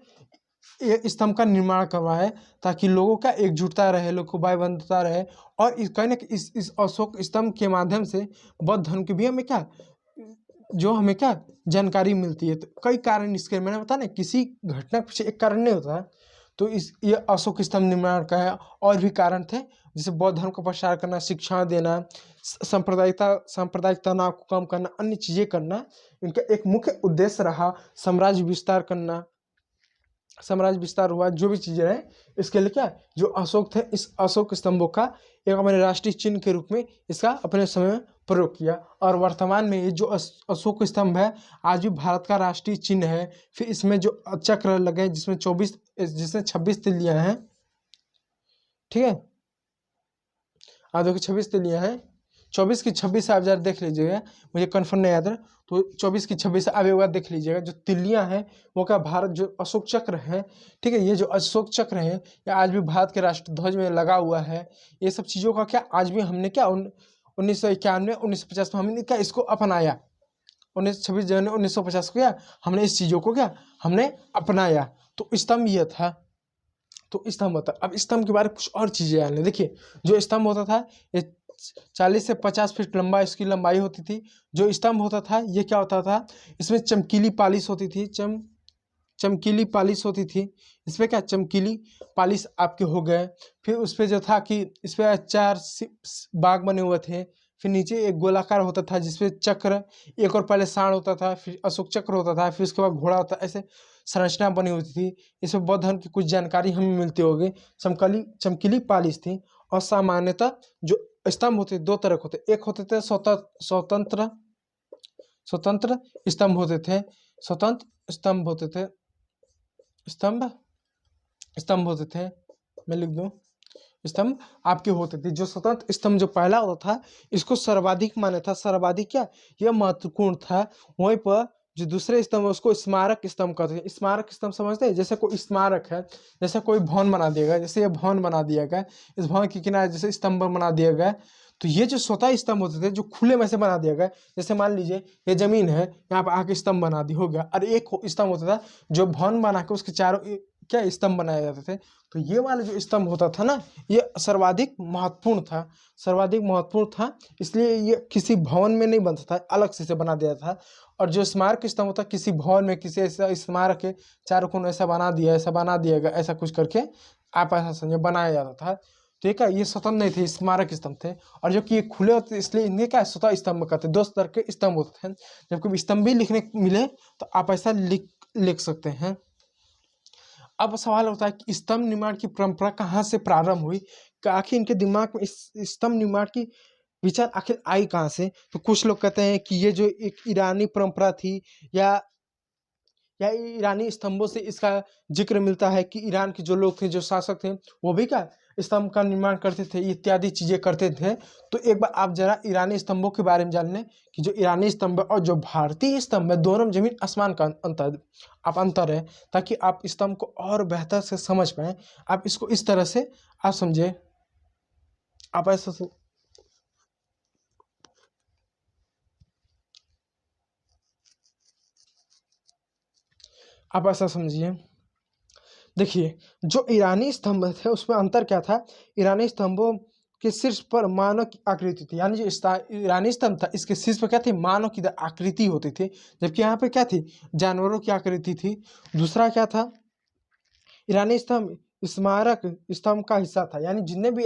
ये स्तंभ का निर्माण करवाया है, ताकि लोगों का एकजुटता रहे, लोगों को भाई बंधुता रहे। और इस कहीं ना कहीं इस अशोक स्तंभ के माध्यम से बौद्ध धर्म की भी हमें क्या जो हमें क्या जानकारी मिलती है। तो कई कारण इसके, मैंने बताया ना, किसी घटना के पीछे एक कारण नहीं होता है। तो इस ये अशोक स्तंभ निर्माण का है, और भी कारण थे, जैसे बौद्ध धर्म का प्रचार करना, शिक्षा देना, सांप्रदायिक तनाव को कम करना, अन्य चीजें करना, इनका एक मुख्य उद्देश्य रहा। साम्राज्य विस्तार करना, साम्राज्य विस्तार हुआ, जो भी चीजें रहे, इसके लिए क्या जो अशोक थे, इस अशोक स्तंभों का एक अपने राष्ट्रीय चिन्ह के रूप में इसका अपने समय में प्रयोग किया। और वर्तमान में ये जो अशोक स्तंभ है आज भी भारत का राष्ट्रीय चिन्ह है। फिर इसमें जो चक्र लगे जिसमें 26 तिल्लियां हैं, ठीक है, आप देखो 26 तिल्लियां हैं, 24 की 26 आप जरा देख लीजिएगा, मुझे कन्फर्म नहीं याद है। तो 24 की 26 आप एक बार देख लीजिएगा, जो तिल्लियां हैं वो क्या भारत जो अशोक चक्र है, ठीक है, ये जो अशोक चक्र है ये आज भी भारत के राष्ट्र ध्वज में लगा हुआ है। ये सब चीज़ों का क्या आज भी हमने क्या 1991 1950 में हमने क्या इसको अपनाया, 26 जनवरी 1950 को क्या हमने इस चीज़ों को क्या हमने अपनाया। तो स्तंभ ये था। तो स्तंभ होता, अब स्तंभ के बारे में कुछ और चीज़ें जान लें। देखिए जो स्तंभ होता था ये 40 से 50 फीट लंबा इसकी लंबाई होती थी। जो स्तंभ होता था ये क्या होता था, इसमें चमकीली पालिश होती थी, चमकीली पालिश होती थी, इस पे क्या चमकीली पालिश आपके हो गए। फिर उस पे जो था कि इस पे चार बाग बने हुए थे, फिर नीचे एक गोलाकार होता था जिसपे चक्र, एक और पहले सांड होता था, फिर अशोक चक्र होता था, फिर उसके बाद घोड़ा होता, ऐसे संरचना बनी होती थी। इसमें बौद्ध धर्म की कुछ जानकारी हमें मिलती होगी। चमकीली चमकीली पालिश थी। और सामान्यतः जो स्तंभ होते दो तरह के होते, एक होते थे स्वतंत्र स्वतंत्र स्तंभ होते थे, स्वतंत्र स्तंभ होते थे, स्तंभ स्तंभ होते थे, मैं लिख दूं स्तंभ आपके होते थे। जो स्वतंत्र स्तंभ जो पहला होता था, इसको सर्वाधिक माना था। सर्वाधिक क्या, यह महत्वपूर्ण था। वहीं पर जो दूसरे स्तंभ है उसको स्मारक स्तंभ कहते हैं। स्मारक स्तंभ समझते हैं, जैसे कोई स्मारक है, जैसे कोई भवन बना दिया गया, जैसे ये भवन बना दिया गया, इस भवन के किनारे जैसे स्तंभ बना दिया गया। तो ये जो स्वतः स्तंभ होते थे जो खुले में से बना दिया गया, जैसे मान लीजिए ये जमीन है, यहाँ पर आके स्तंभ बना दी, हो गया। और एक स्तंभ होता था जो भवन बना के उसके चारों क्या स्तंभ बनाए जाते थे। तो ये वाला जो स्तंभ होता था ना, ये सर्वाधिक महत्वपूर्ण था, सर्वाधिक महत्वपूर्ण था। इसलिए ये किसी भवन में नहीं बनता था, अलग से बना दिया था। और जो स्मारक स्तंभ होता, किसी भवन में किसी ऐसा स्मारक के चारों कोण ऐसा बना दिया, ऐसा बना दिया गया, ऐसा कुछ करके आप ऐसा समझे बनाया जाता था। तो ये क्या, ये स्वतंत्र नहीं थे, स्मारक स्तंभ थे। और जो कि ये खुले होते इसलिए इन्हें क्या स्वतः स्तंभ कहते हैं। दो तरह के स्तंभ होते हैं। जब कभी स्तंभ भी लिखने मिले तो आप ऐसा लिख सकते हैं। अब सवाल होता है कि स्तंभ निर्माण की परंपरा कहाँ से प्रारंभ हुई, आखिर इनके दिमाग में इस स्तंभ निर्माण की विचार आखिर आई कहाँ से। तो कुछ लोग कहते हैं कि ये जो एक ईरानी परंपरा थी, या ईरानी स्तंभों से इसका जिक्र मिलता है कि ईरान के जो लोग थे, जो शासक थे, वो भी क्या स्तंभ का निर्माण करते थे, इत्यादि चीजें करते थे। तो एक बार आप जरा ईरानी स्तंभों के बारे में जान लें कि जो ईरानी स्तंभ और जो भारतीय स्तंभ है, दोनों में जमीन आसमान का अंतर है, ताकि आप स्तंभ को और बेहतर से समझ पाए। आप इसको इस तरह से आप समझे, आप ऐसा समझिए। देखिए, जो ईरानी स्तंभ थे उसमें अंतर क्या था। ईरानी स्तंभों के शीर्ष पर मानव की आकृति थी, यानी जो ईरानी स्तंभ था इसके शीर्ष पर क्या थी, मानव की आकृति होती थी। जबकि यहाँ पे क्या थी, जानवरों की आकृति थी। दूसरा क्या था, ईरानी स्तंभ स्मारक स्तंभ का हिस्सा था, यानी जितने भी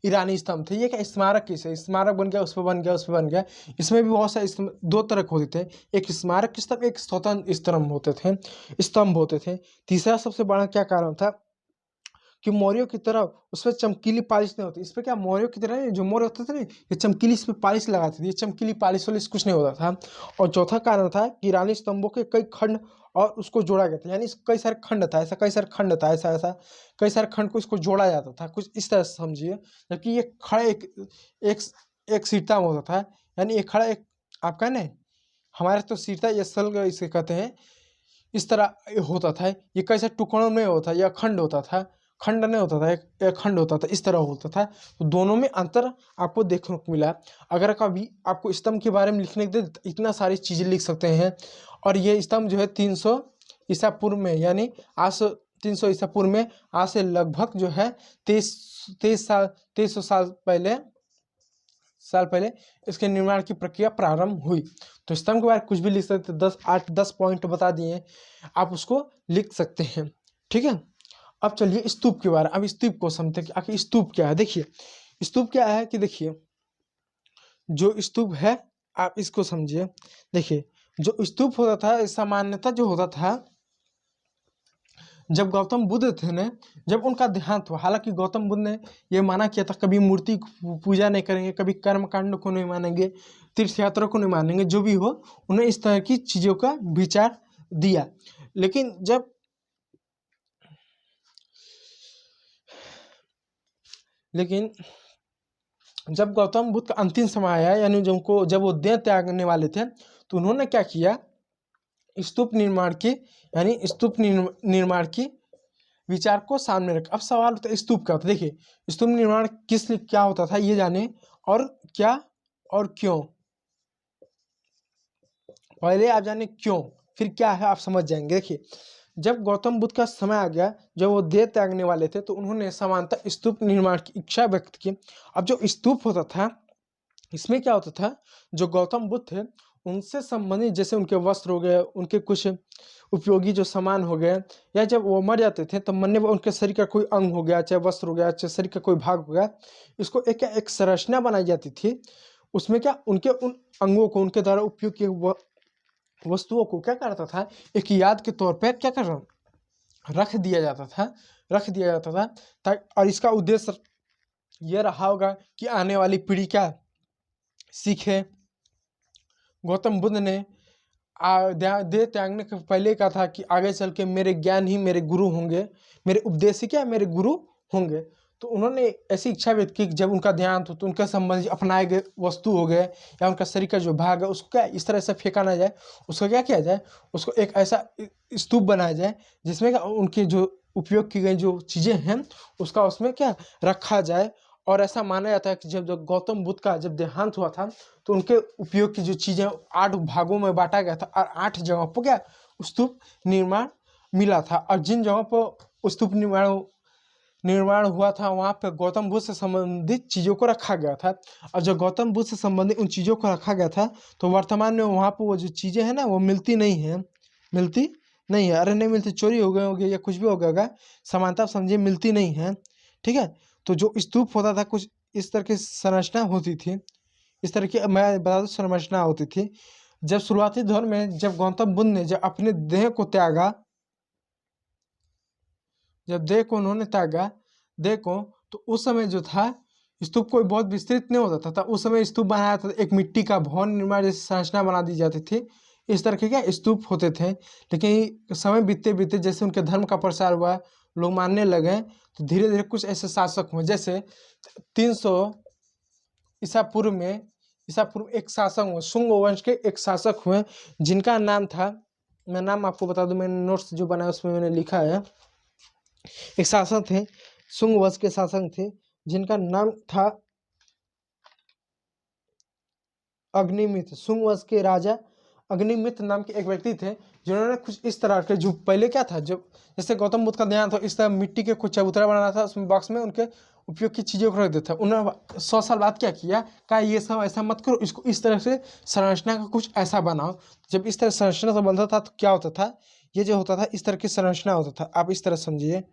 ईरानी स्तंभ थे ये क्या स्मारक किसे, स्मारक बन गया, उस पर बन गया, उस पर बन गया। इसमें भी बहुत सारे दो तरह के होते थे, एक स्मारक स्तंभ, एक स्वतंत्र स्तंभ होते थे, स्तंभ होते थे। तीसरा सबसे बड़ा क्या कारण था कि मौर्यों की तरह उसमें चमकीली पालिश नहीं होती। इस पे क्या मौर्यों की तरह नहीं, जो मौर्य होते थे ना, ये चमकीली इस पे पालिश लगाते थे, ये चमकीली पालिश वाली कुछ नहीं होता था। और चौथा कारण था कि ईरानी स्तंभों के कई खंड और उसको जोड़ा गया था, यानी कई सारे खंड था, ऐसा कई सारे खंड था, ऐसा ऐसा कई सारे खंड को इसको जोड़ा जाता था, कुछ इस तरह से समझिए। जबकि ये खड़ा एक एक सीटा में होता था, यानी एक खड़ा एक आपका ना, हमारे तो सीटा ये सल इसे कहते हैं, इस तरह होता था। ये कैसे टुकड़ों में होता, या खंड होता था, खंड नहीं होता था, एक खंड होता था, इस तरह होता था। तो दोनों में अंतर आपको देखने को मिला। अगर कभी आपको स्तंभ के बारे में लिखने के दे, इतना सारी चीज़ें लिख सकते हैं। और ये स्तंभ जो है 300 ईसा पूर्व में, यानी आज से 300 ईसा पूर्व में, आज से लगभग जो है 2300 साल पहले इसके निर्माण की प्रक्रिया प्रारंभ हुई। तो स्तंभ के बारे में कुछ भी लिख सकते, 10 पॉइंट बता दिए, आप उसको लिख सकते हैं। ठीक है, अब चलिए स्तूप के बारे में। अब स्तूप को समझते हैं कि आखिर स्तूप क्या है। देखिए स्तूप क्या है कि देखिए, जो स्तूप है आप इसको समझिए। देखिए जो स्तूप होता था सामान्यतः जो होता था, जब गौतम बुद्ध थे ना, जब उनका देहांत हुआ, हालांकि गौतम बुद्ध ने यह माना किया था कभी मूर्ति पूजा नहीं करेंगे, कभी कर्म कांड को नहीं मानेंगे, तीर्थ यात्रा को नहीं मानेंगे, जो भी हो उन्हें इस तरह की चीज़ों का विचार दिया। लेकिन जब गौतम बुद्ध का अंतिम समय आया, यानी जब वो देह त्यागने वाले थे, तो उन्होंने क्या किया, स्तूप निर्माण की, यानी स्तूप निर्माण की विचार को सामने रखा। अब सवाल होता है स्तूप क्या होता है। देखिए स्तूप निर्माण किस लिए क्या होता था ये जाने, और क्या और क्यों। पहले आप जाने क्यों, फिर क्या है, आप समझ जाएंगे। देखिए जब गौतम बुद्ध का समय आ गया, जब वो देह त्यागने वाले थे, तो उन्होंने समानता स्तूप निर्माण की इच्छा व्यक्त की। अब जो स्तूप होता था, इसमें क्या होता था, जो गौतम बुद्ध थे उनसे संबंधित जैसे उनके वस्त्र हो गए, उनके कुछ उपयोगी जो सामान हो गए, या जब वो मर जाते थे तो मरने पर उनके शरीर का कोई अंग हो गया, चाहे वस्त्र हो गया, चाहे शरीर का कोई भाग हो गया, इसको एक संरचना बनाई जाती थी। उसमें क्या उनके उन अंगों को, उनके द्वारा उपयोग किए वस्तुओं को क्या करता था, एक याद के तौर पर क्या कर रख दिया जाता था, रख दिया जाता था ताकि, और इसका उद्देश्य ये रहा होगा कि आने वाली पीढ़ी क्या सीखे। गौतम बुद्ध ने देह त्यागने के पहले कहा था कि आगे चल के मेरे ज्ञान ही मेरे गुरु होंगे, मेरे उपदेश ही क्या मेरे गुरु होंगे। तो उन्होंने ऐसी इच्छा व्यक्त की कि जब उनका ध्यान तो उनके संबंधी अपनाए गए वस्तु हो गए या उनका शरीर का जो भाग है उसको क्या इस तरह से फेंका ना जाए, उसको क्या किया जाए, उसको एक ऐसा स्तूप बनाया जाए जिसमें उनके जो उपयोग की गई जो चीज़ें हैं उसका उसमें क्या रखा जाए। और ऐसा माना जाता है कि जब गौतम बुद्ध का जब देहांत हुआ था तो उनके उपयोग की जो चीज़ें 8 भागों में बांटा गया था और 8 जगहों पर क्या स्तूप निर्माण मिला था। और जिन जगहों पर स्तूप निर्माण हुआ था वहाँ पे गौतम बुद्ध से संबंधित चीज़ों को रखा गया था। और जब गौतम बुद्ध से संबंधित उन चीज़ों को रखा गया था तो वर्तमान में वहाँ पर वो जो चीज़ें हैं ना वो मिलती नहीं है, मिलती नहीं है। अरे नहीं मिलती, चोरी हो गए होगी या कुछ भी हो गया होगा, समानता समझिए मिलती नहीं है। ठीक है, तो जो स्तूप होता था कुछ इस तरह की संरचना होती थी, इस तरह की मैं बता दूं संरचना होती थी। जब शुरुआती दौर में जब गौतम बुद्ध ने जब अपने देह को त्यागा, जब देह को उन्होंने त्यागा, देह को, तो उस समय जो था स्तूप कोई बहुत विस्तृत नहीं होता था। उस समय स्तूप बनाया था एक मिट्टी का भवन निर्माण जैसी संरचना बना दी जाती थी, इस तरह के क्या स्तूप होते थे। लेकिन समय बीतते बीतते जैसे उनके धर्म का प्रसार हुआ, लोग मानने लगे, तो धीरे धीरे कुछ ऐसे शासक हुए। जैसे 300 ईसा पूर्व में, ईसा पूर्व एक शासक हुए, शुंग वंश के एक शासक हुए जिनका नाम था, मैं नाम आपको बता दूं, मैंने नोट्स जो बनाया उसमें मैंने लिखा है। एक शासक थे, शुंग वंश के शासक थे जिनका नाम था अग्निमित्र। शुंग वंश के राजा अग्निमित्र नाम के एक व्यक्ति थे जिन्होंने कुछ इस तरह के, जो पहले क्या था, जब जैसे गौतम बुद्ध का ध्यान था इस तरह मिट्टी के कुछ चबूतरा बनाना था, उसमें बॉक्स में उनके उपयोग की चीज़ों को रख देता था। उन्होंने 100 साल बाद क्या किया, कहा ये सब ऐसा मत करो, इसको इस तरह से संरचना का कुछ ऐसा बनाओ। जब इस तरह संरचना से बनता था तो क्या होता था, ये जो होता था इस तरह की संरचना होता था। आप इस तरह समझिए,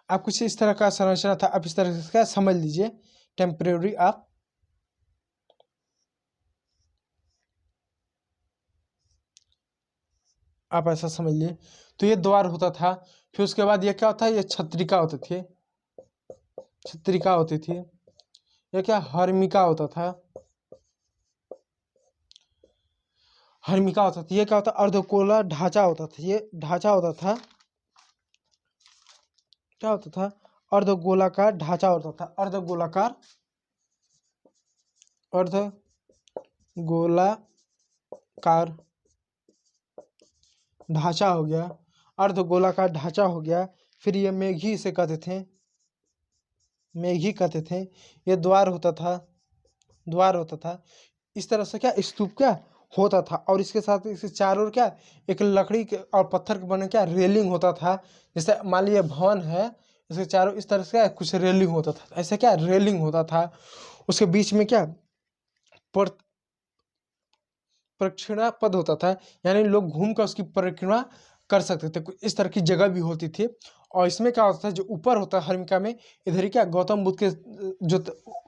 आप कुछ इस तरह का संरचना था, आप इस तरह से क्या समझ लीजिए, टेम्परेरी आप ऐसा समझ लिए। तो ये द्वार होता था। फिर उसके बाद ये क्या होता है, ये छत्रिका होती थी, छत्रिका होती थी। ये क्या हर्मिका होता था, हर्मिका होता था। ये क्या होता, अर्धगोला ढांचा होता था, ये ढांचा होता था, क्या होता था, अर्धगोलाकार ढांचा होता था, अर्धगोलाकार, अर्धगोलाकार ढांचा हो गया, अर्धगोलाकार ढांचा हो गया। फिर ये मेघी से कहते थे, मेघी कहते थे। ये द्वार होता था, द्वार होता था। इस तरह से क्या स्तूप क्या होता था। और इसके साथ इसके चारों ओर क्या एक लकड़ी के और पत्थर के बने क्या रेलिंग होता था। जैसे मान लीजिए भवन है, इसके चारों इस तरह से क्या कुछ रेलिंग होता था, ऐसे क्या रेलिंग होता था। उसके बीच में क्या प्रदक्षिणा पद होता था, यानी लोग घूम कर उसकी परिक्रमा कर सकते थे, कुछ इस तरह की जगह भी होती थी। और इसमें क्या होता था, जो ऊपर होता है हर्मिका में, इधर ही क्या गौतम बुद्ध के जो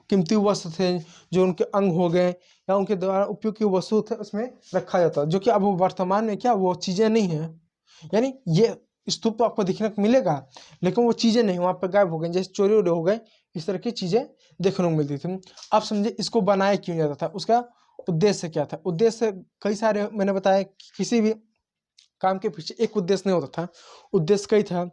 कीमती वस्त्र थे, जो उनके अंग हो गए या उनके द्वारा उपयोग की वस्तु थे, उसमें रखा जाता, जो कि अब वर्तमान में क्या वो चीज़ें नहीं है। यानी ये स्तूप तो आपको देखने को मिलेगा लेकिन वो चीज़ें नहीं वहाँ पर गायब हो गई, जैसे चोरी वोरी हो गए, इस तरह की चीज़ें देखने को मिलती थी। आप समझे इसको बनाया क्यों जाता था, उसका उद्देश्य क्या था। उद्देश्य कई सारे, मैंने बताया कि किसी भी काम के पीछे एक उद्देश्य नहीं होता था, उद्देश्य कई था।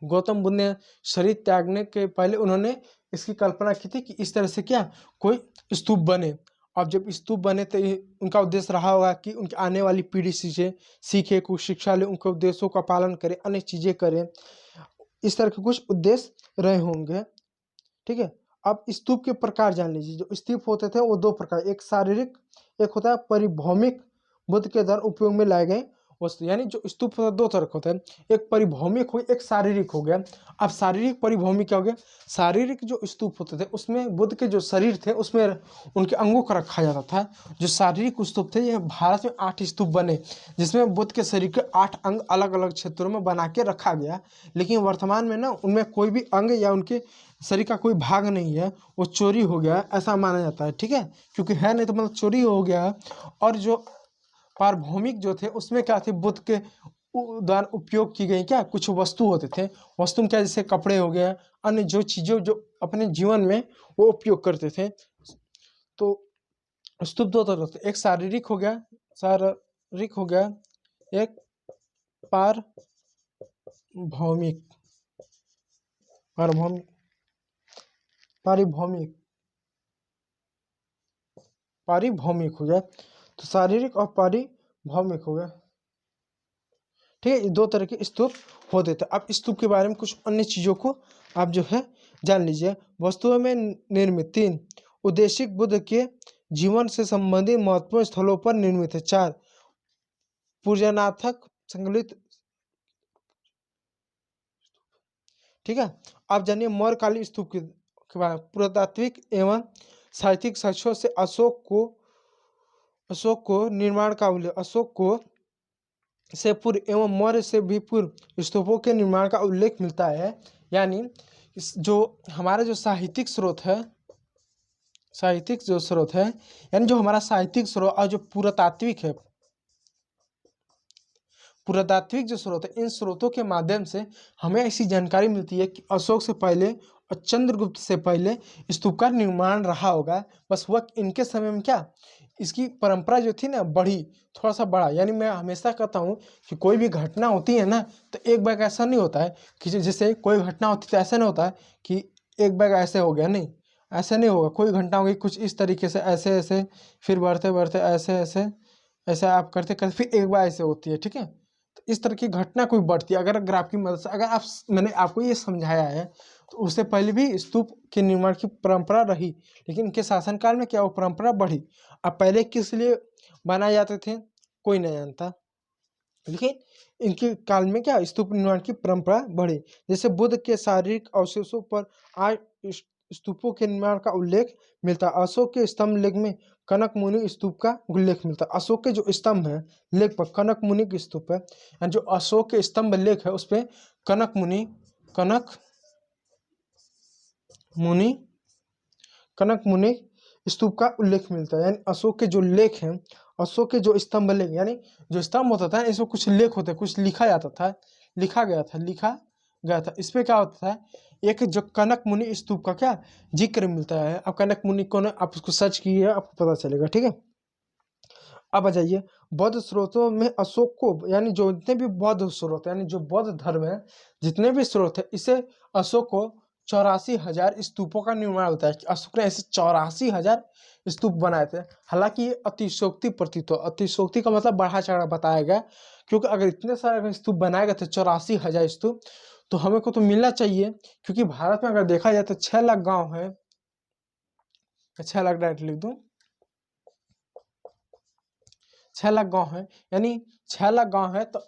गौतम बुद्ध ने शरीर त्यागने के पहले उन्होंने इसकी कल्पना की थी कि इस तरह से क्या कोई स्तूप बने। अब जब स्तूप बने तो उनका उद्देश्य रहा होगा कि उनकी आने वाली पीढ़ी सीखे, कुछ शिक्षा ले, उनके उद्देश्यों का पालन करे, अनेक चीज़ें करें, इस तरह के कुछ उद्देश्य रहे होंगे। ठीक है, अब स्तूप के प्रकार जान लीजिए। जो स्तूप होते थे वो दो प्रकार, एक शारीरिक, एक होता है परिभौमिक, बुद्ध के द्वारा उपयोग में लाए गए, वस्तु, यानी जो स्तूप होता है दो तरह का होता है, एक परिभौमिक हो, एक शारीरिक हो गया। अब शारीरिक परिभौमिक क्या हो गया, शारीरिक जो स्तूप होते थे उसमें बुद्ध के जो शरीर थे उसमें उनके अंगों का रखा जाता था। जो शारीरिक स्तूप थे, ये भारत में 8 स्तूप बने, जिसमें बुद्ध के शरीर के 8 अंग अलग अलग क्षेत्रों में बना के रखा गया। लेकिन वर्तमान में ना उनमें कोई भी अंग या उनके शरीर का कोई भाग नहीं है, वो चोरी हो गया ऐसा माना जाता है, ठीक है, क्योंकि है नहीं तो मतलब चोरी हो गया। और जो पारभौमिक जो थे उसमें क्या थे, बुद्ध के द्वारा उपयोग की गई क्या कुछ वस्तु होते थे। वस्तु में क्या, जैसे कपड़े हो गए, अन्य जो चीज़ें जो अपने जीवन में वो उपयोग करते थे। तो स्तूप दो तरह से, एक शारीरिक हो गया, शारीरिक हो गया, एक पारभौमिक, पारभौमिक, पारिभौमिक, पारिभौमिक हो गया। तो शारीरिक और पारिभौमिक हो गया, ठीक है। ये दो तरह के स्तूप होते थे। अब स्तूप के बारे में कुछ अन्य चीज़ों को आप जो है जान लीजिए। वस्तुओं में निर्मित 3 उद्देशिक बुद्ध के जीवन से संबंधित महत्वपूर्ण स्थलों पर निर्मित है। 4 पूजनार्थक संकलित, ठीक है। आप जानिए मौर्यकालीन स्तूप के बारे में। पुरातात्विक एवं साहित्यिक साक्ष्यों से अशोक को निर्माण का उल्लेख, अशोक को से पूर्व एवं मौर्य से भी पूर्व स्तूपों के निर्माण का उल्लेख मिलता है। यानी जो हमारा जो साहित्यिक स्रोत है, साहित्यिक जो स्रोत है, यानी जो हमारा साहित्यिक स्रोत और जो पुरातात्विक है, पुरातात्विक जो स्रोत है, इन स्रोतों के माध्यम से हमें ऐसी जानकारी मिलती है कि अशोक से पहले और चंद्रगुप्त से पहले स्तूप का निर्माण रहा होगा। बस वह इनके समय में क्या इसकी परंपरा जो थी ना बढ़ी, थोड़ा सा बढ़ा। यानी मैं हमेशा कहता हूँ कि कोई भी घटना होती है ना तो एक बैग ऐसा नहीं होता है कि जैसे कोई घटना होती तो ऐसा नहीं होता है कि एक बैग ऐसे हो गया, नहीं, ऐसा नहीं होगा। कोई घटना होगी कुछ इस तरीके से, ऐसे ऐसे, फिर बढ़ते बढ़ते ऐसे ऐसे ऐसे आप करते करते फिर एक बार ऐसे होती है, ठीक है। तो इस तरह की घटना कोई बढ़ती है अगर ग्राफ की मदद से। अगर आप, मैंने आपको ये समझाया है तो उससे पहले भी स्तूप के निर्माण की परंपरा रही, लेकिन इनके शासनकाल में क्या वो परंपरा बढ़ी। अब पहले किस लिए बनाए जाते थे कोई नहीं जानता, लेकिन इनके काल में क्या स्तूप निर्माण की परंपरा बढ़ी। जैसे बुद्ध के शारीरिक अवशेषों पर आज स्तूपों के निर्माण का उल्लेख मिलता है। अशोक के स्तंभ लेख में कनक मुनि स्तूप का उल्लेख मिलता है। अशोक के जो स्तंभ है लेख पर कनक मुनि की स्तूप है, यानी जो अशोक के स्तंभ लेख है उस पर कनक मुनि, कनक मुनि स्तूप का उल्लेख मिलता है। यानी अशोक के जो लेख हैं, अशोक के जो स्तंभ लेख, यानी जो स्तंभ होता था इसमें कुछ लेख होते, कुछ लिखा जाता था, लिखा गया था। इस पे क्या होता था, एक जो कनक मुनि स्तूप का क्या जिक्र मिलता है। अब कनक मुनि कौन है आप उसको सर्च कीजिए, आपको पता चलेगा, ठीक है। अब आ जाइए बौद्ध स्रोतों में अशोक को, यानी जो जितने भी बौद्ध स्रोत यानी जो बौद्ध धर्म है जितने भी स्रोत है, इसे अशोक को 84,000 स्तूपों का निर्माण होता है कि अशोक ने ऐसे 84,000 स्तूप बनाए थे। हालांकि ये अतिशोक्ति प्रतीत हो, अतिशोक्ति का मतलब बढ़ा चढ़ा बताया गया, क्योंकि अगर इतने सारे स्तूप बनाए गए थे 84,000 स्तूप, तो हमें को तो मिलना चाहिए। क्योंकि भारत में अगर देखा जाए तो 6 लाख गाँव है, 6 लाख डायरेक्ट लिख दूँ, 6 लाख गांव है, यानी 6 लाख गांव है तो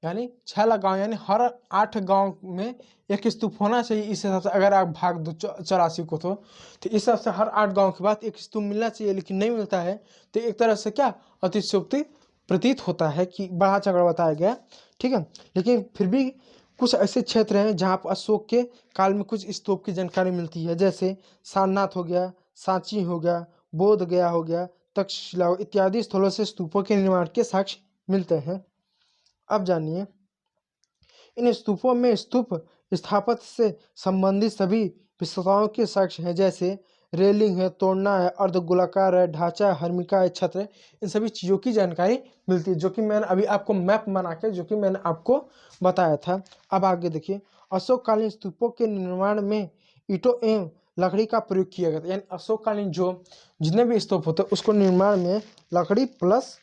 यानी 6 लाख गांव, यानी हर 8 गांव में एक स्तूप होना चाहिए। इस हिसाब से अगर आप भाग दो 84 को तो इस हिसाब से हर 8 गांव के बाद एक स्तूप मिलना चाहिए, लेकिन नहीं मिलता है। तो एक तरह से क्या अतिशयोक्ति प्रतीत होता है कि बढ़ा चढ़ा बताया गया, ठीक है। लेकिन फिर भी कुछ ऐसे क्षेत्र हैं जहाँ पर अशोक के काल में कुछ स्तूप की जानकारी मिलती है, जैसे सारनाथ हो गया, सांची हो गया, बोध गया हो गया, तक्षशिला इत्यादि स्थलों से स्तूपों के निर्माण के साक्ष्य मिलते हैं। अब जानिए इन स्तूपों में स्तूप स्थापत्य से संबंधित सभी विशेषताओं के साक्ष्य हैं, जैसे रेलिंग है, तोड़ना है, अर्धगोलाकार है, ढांचा, हर्मिका है, छत्र है। इन सभी चीज़ों की जानकारी मिलती है, जो कि मैंने अभी आपको मैप बना के जो कि मैंने आपको बताया था। अब आगे देखिए अशोककालीन स्तूपों के निर्माण में ईंटों एवं लकड़ी का प्रयोग किया गया था। यानी अशोककालीन जो जितने भी स्तूप होते हैं उसको निर्माण में लकड़ी प्लस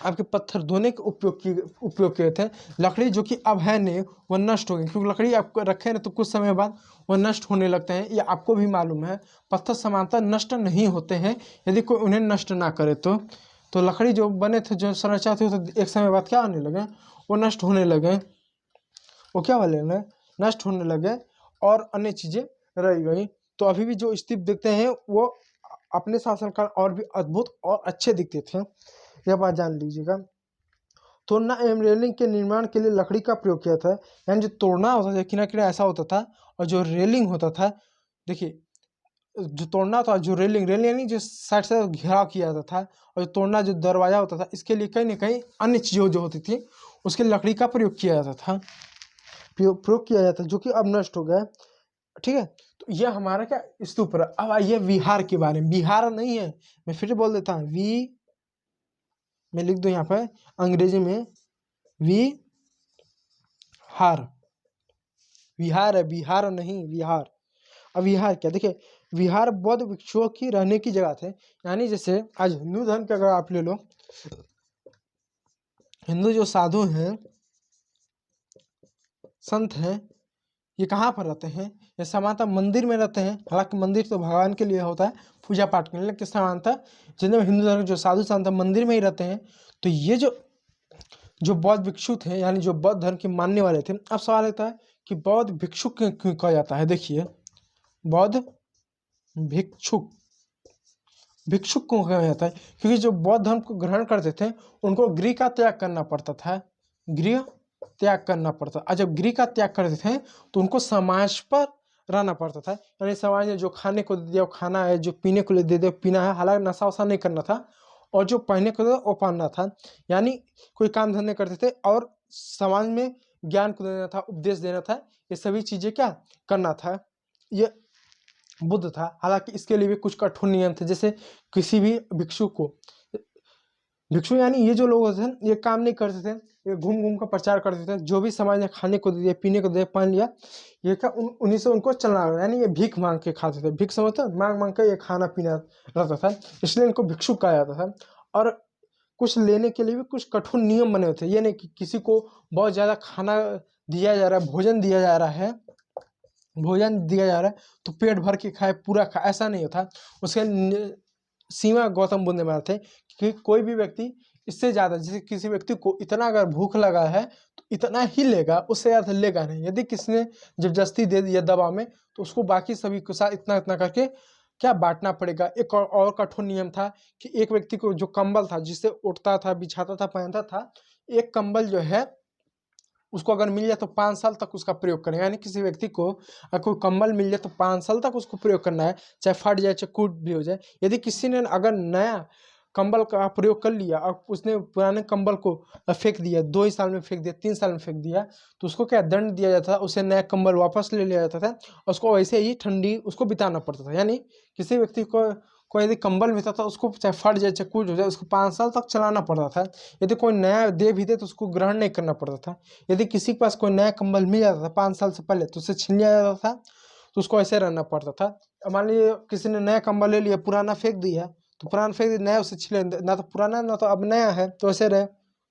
आपके पत्थर दोनों के उपयोग किए थे। लकड़ी जो कि अब है नहीं, वह नष्ट हो गई, क्योंकि लकड़ी आपको रखे ना तो कुछ समय बाद वह नष्ट होने लगते हैं। ये आपको भी मालूम है, पत्थर समानतः नष्ट नहीं होते हैं यदि कोई उन्हें नष्ट ना करे तो। तो लकड़ी जो बने थे, जो संरचना थी, तो एक समय बाद क्या होने लगे, वो नष्ट होने लगे। वो क्या वाले ने नष्ट होने लगे और अन्य चीजें रह गई। तो अभी भी जो स्थिति दिखते हैं वो अपने शासनकाल और भी अद्भुत और अच्छे दिखते थे, यह बात जान लीजिएगा। तोड़ना एवं रेलिंग के निर्माण के लिए लकड़ी का प्रयोग किया था, यानी जो तोड़ना होता था किनारे किनारे ऐसा होता था, और जो रेलिंग होता था, देखिए जो तोड़ना था, जो रेलिंग रेलिंग यानी जो साइड से घेराव किया जाता था, और जो तोड़ना जो दरवाजा होता था, इसके लिए कहीं ना कहीं अन्य चीज़ों जो होती थी उसके लिए लकड़ी का प्रयोग किया जाता था, प्रयोग किया जाता है, जो कि अब नष्ट हो गया। ठीक है, तो ये हमारा क्या स्तूप रहा। अब आइए विहार के बारे में। विहार नहीं है, मैं फिर बोल देता हूँ, मैं लिख दूं यहाँ पर अंग्रेजी में विहार। विहार है, बिहार नहीं, विहार। अब विहार क्या, देखिए विहार बौद्ध भिक्षुओं की रहने की जगह थे। यानी जैसे आज हिंदू धर्म के अगर आप ले लो, हिंदू जो साधु हैं, संत हैं, ये कहाँ पर रहते हैं, ये सामान्यतः मंदिर में रहते हैं। हालांकि मंदिर तो भगवान के लिए होता है, पूजा पाठ के लिए, लेकिन सामान्यतः जितने भी हिंदू धर्म जो साधु संत मंदिर में ही रहते हैं। तो ये जो बौद्ध भिक्षु थे, यानी जो बौद्ध धर्म के मानने वाले थे। अब सवाल आता है कि बौद्ध भिक्षु क्यों क्यों कहा जाता है। देखिए बौद्ध भिक्षुक, भिक्षुक को कहा जाता है क्योंकि जो बौद्ध धर्म को ग्रहण करते थे उनको गृह का त्याग करना पड़ता था, गृह त्याग करना पड़ता। और जब गृह का त्याग करते थे तो उनको समाज पर रहना पड़ता था, यानी समाज ने जो खाने को दे दिया वो खाना है, जो पीने को दे दिया पीना है, हालांकि नशा वशा नहीं करना था, और जो पहनने को दे वो पहनना था। यानी कोई काम धंधे करते थे और समाज में ज्ञान को देना था, उपदेश देना था, ये सभी चीजें क्या करना था, ये बुद्ध था। हालांकि इसके लिए भी कुछ कठोर नियम थे, जैसे किसी भी भिक्षु को, भिक्षु यानी ये जो लोग होते थे ये काम नहीं करते थे, ये घूम घूम कर प्रचार करते थे, जो भी समाज ने खाने को दे दिया पीने को दे दिया पहन लिया, ये क्या उन्हीं से उनको चलना, यानी ये भीख मांग के खाते थे। भीख समझते, मांग मांग के ये खाना पीना रहता था, इसलिए इनको भिक्षु कहा जाता था। और कुछ लेने के लिए भी कुछ कठोर नियम बने हुए थे, ये नहीं कि किसी को बहुत ज़्यादा खाना दिया जा रहा है, भोजन दिया जा रहा है, भोजन दिया जा रहा है तो पेट भर के खाए, पूरा खाए, ऐसा नहीं होता। उसके सीमा गौतम बुद्ध ने माने थे कि कोई भी व्यक्ति इससे ज़्यादा, जैसे किसी व्यक्ति को इतना अगर भूख लगा है तो इतना ही लेगा, उससे ज़्यादा लेगा नहीं। यदि किसी ने जबरदस्ती दे दिया दबा में तो उसको बाकी सभी के साथ इतना इतना करके क्या बांटना पड़ेगा। एक और कठोर नियम था कि एक व्यक्ति को जो कंबल था जिससे उठता था, बिछाता था, पहनता था, एक कंबल जो है उसको अगर मिल जाए तो 5 साल तक उसका प्रयोग करें। यानी किसी व्यक्ति को अगर कोई कंबल मिल जाए तो 5 साल तक उसको प्रयोग करना है, चाहे फट जाए चाहे कूट भी हो जाए। यदि किसी ने अगर नया कंबल का प्रयोग कर लिया और उसने पुराने कंबल को फेंक दिया, 2 ही साल में फेंक दिया, 3 साल में फेंक दिया, तो उसको क्या दंड दिया जाता था, उसे नया कंबल वापस ले लिया जाता था और उसको वैसे ही ठंडी उसको बिताना पड़ता था। यानी किसी व्यक्ति को यदि कंबल मिलता था उसको चाहे फट जाए चाहे कुछ हो जाए उसको 5 साल तक चलाना पड़ता था। यदि कोई नया दे भी दे तो उसको ग्रहण नहीं करना पड़ता था। यदि किसी के पास कोई नया कंबल मिल जाता था 5 साल से पहले तो उसे छीन लिया जाता था, तो उसको ऐसे रहना पड़ता था। अब मान लीजिए किसी ने नया कंबल ले लिया, पुराना फेंक दिया, तो पुराना फेंक दिया, नया उसे छीन, ना तो पुराना ना तो अब नया है, तो ऐसे रहे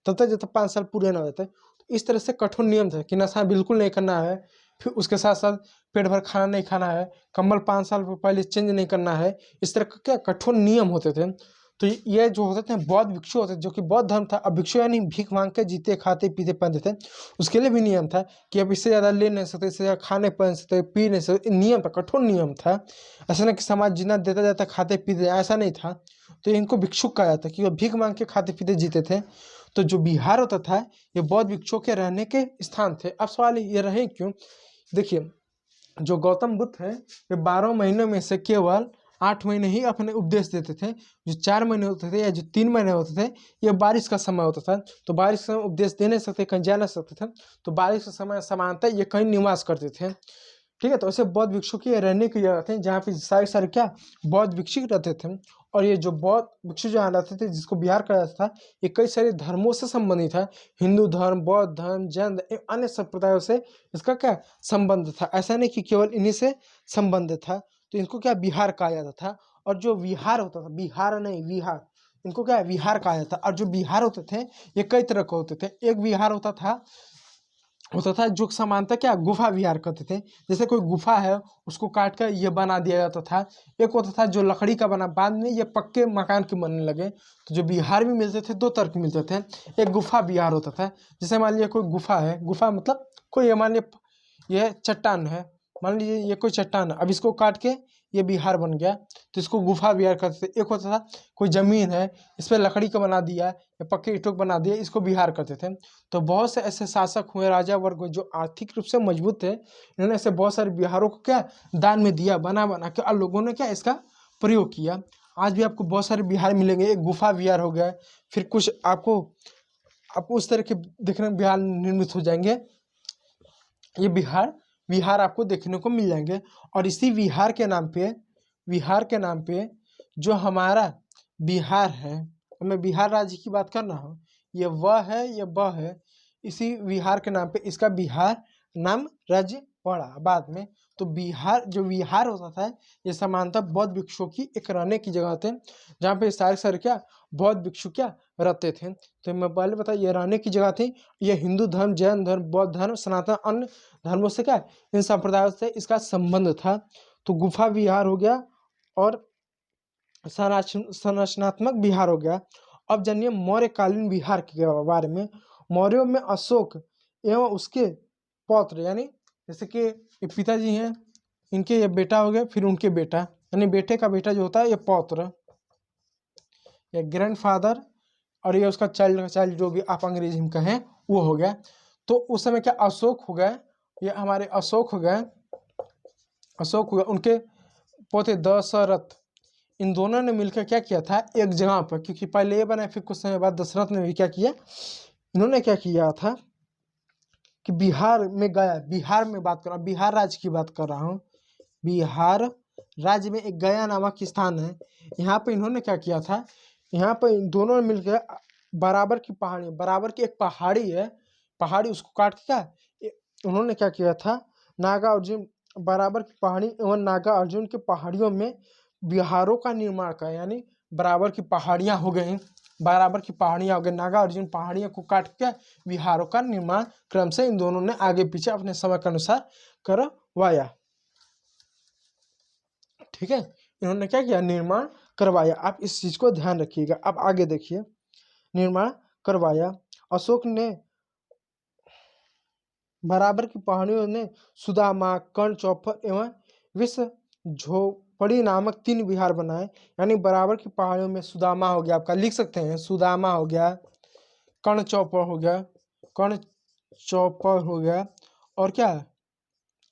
तब तक जब तक 5 साल पूरे ना हो जाते। तो इस तरह से कठोर नियम था कि नशा बिल्कुल नहीं करना है, फिर उसके साथ साथ पेट भर खाना नहीं खाना है, कंबल 5 साल पहले चेंज नहीं करना है। इस तरह का क्या कठोर नियम होते थे। तो ये जो होते थे बौद्ध भिक्षु होते थे, जो कि बौद्ध धर्म था। अब भिक्षु यानी भीख मांग के जीते खाते पीते पहनते थे, उसके लिए भी नियम था कि अब इससे ज़्यादा ले नहीं सकते, इससे ज़्यादा खाने पहन सकते, पी नहीं सकते, नियम था, कठोर नियम था। ऐसा नहीं कि समाज जितना देता जाता खाते पीते, ऐसा नहीं था। तो इनको भिक्षुक कहा जाता कि वो भीख मांग के खाते पीते जीते थे। तो जो बिहार होता था ये बौद्ध भिक्षुओं के रहने के स्थान थे। अब सवाल ये रहे क्यों, देखिए जो गौतम बुद्ध है ये 12 महीनों में से केवल 8 महीने ही अपने उपदेश देते थे। जो 4 महीने होते थे या जो 3 महीने होते थे ये बारिश का समय होता था, तो बारिश का समय उपदेश दे नहीं सकते, कहीं जा नहीं सकते थे, तो बारिश का समय समानता ये कहीं निवास करते थे। ठीक है, तो ऐसे बौद्ध भिक्षु की रहने की जगह थे जहाँ पे सारे सारे क्या बौद्ध भिक्षु रहते थे। और ये जो बौद्ध भिक्षु जहाँ रहते थे जिसको बिहार कहा जाता था, ये कई सारे धर्मों से संबंधित है, हिंदू धर्म, बौद्ध धर्म, जैन धर्म, अन्य संप्रदायों से इसका क्या संबंध था। ऐसा नहीं कि केवल इन्हीं से संबंध था, तो इनको क्या बिहार कहा जाता था। और जो विहार होता था, बिहार नहीं विहार, इनको क्या विहार कहा जाता था। और जो बिहार होते थे ये कई तरह के होते थे। एक विहार होता था होता था, जो समानता क्या गुफा विहार करते थे। जैसे कोई गुफा है उसको काट कर ये बना दिया जाता था। एक होता था जो लकड़ी का बना, बाद में ये पक्के मकान के बनने लगे। तो जो बिहार में मिलते थे दो तरह के मिलते थे। एक गुफा बिहार होता था, जैसे मान लीजिए कोई गुफा है, गुफा मतलब कोई ये मान लीजिए ये चट्टान है, मान लीजिए ये कोई चट्टान है, अब इसको काट के ये बिहार बन गया तो इसको गुफा बिहार करते थे। एक होता था कोई जमीन है, इस पर लकड़ी का बना दिया या पक्के ईंटों का बना दिया, इसको बिहार करते थे। तो बहुत से ऐसे शासक हुए, राजा वर्ग जो आर्थिक रूप से मजबूत थे, इन्होंने ऐसे बहुत सारे बिहारों को क्या दान में दिया, बना बना के, और लोगों ने क्या इसका प्रयोग किया। आज भी आपको बहुत सारे बिहार मिलेंगे। एक गुफा बिहार हो गया, फिर कुछ आपको आपको उस तरह के देखने में बिहार निर्मित हो जाएंगे। ये बिहार विहार आपको देखने को मिल जाएंगे। और इसी विहार के नाम पे, विहार के नाम पे जो हमारा बिहार है, मैं बिहार राज्य की बात कर रहा हूँ, ये वह है, ये वह है। इसी विहार के नाम पे इसका बिहार नाम राज्य पड़ा बाद में। तो बिहार, जो विहार होता था, ये सामान्यतः बौद्ध भिक्षुओं की एक रहने की जगह थे, जहाँ पे सारे सारे क्या बौद्ध भिक्षु क्या रहते थे। तो मैं पहले बता, ये रहने की जगह थी। ये हिंदू धर्म, जैन धर्म, बौद्ध धर्म, सनातन अन्य धर्मों से क्या इन संप्रदायों से इसका संबंध था। तो गुफा विहार हो गया और संरचनात्मक बिहार हो गया। अब जानिए मौर्यकालीन बिहार के बारे में। मौर्यों में अशोक एवं उसके पौत्र, यानी जैसे कि ये पिताजी हैं, इनके ये बेटा हो गए, फिर उनके बेटा, यानी बेटे का बेटा जो होता है ये पौत्र या ग्रैंडफादर, और ये उसका चाइल्ड, चाइल्ड जो भी आप अंग्रेजी में कहें वो हो गया। तो उस समय क्या अशोक हो गए, ये हमारे अशोक हो गए, अशोक हो गए, उनके पोते दशरथ, इन दोनों ने मिलकर क्या किया था एक जगह पर, क्योंकि पहले ये बना फिर कुछ समय बाद दशरथ ने भी क्या किया, इन्होंने क्या किया था कि बिहार में गया, बिहार में बात कर रहा हूँ, बिहार राज्य की बात कर रहा हूँ। बिहार राज्य में एक गया नामक स्थान है, यहाँ पे इन्होंने क्या किया था, यहाँ पर इन दोनों ने मिलकर बराबर की पहाड़ी, बराबर की एक पहाड़ी है, पहाड़ी उसको काट के क्या उन्होंने क्या किया था, नागा अर्जुन बराबर की पहाड़ी एवं नागा अर्जुन के पहाड़ियों में बिहारों का निर्माण का, यानी बराबर की पहाड़ियां हो गई, बराबर की पहाड़ियां हो गई, नागा अर्जुन पहाड़ियों को काट के बिहारों का निर्माण क्रम से इन दोनों ने आगे पीछे अपने समय के अनुसार करवाया। ठीक है, इन्होंने क्या किया, निर्माण करवाया। आप इस चीज को ध्यान रखिएगा। अब आगे देखिए, निर्माण करवाया। अशोक ने बराबर की पहाड़ियों ने सुदामा, कर्ण चौपर एवं विश्व झोपड़ी नामक 3 विहार बनाए। यानी बराबर की पहाड़ियों में सुदामा हो गया, आपका लिख सकते हैं, सुदामा हो गया, कर्ण चौपर हो गया, कर्ण चौपर हो गया, और क्या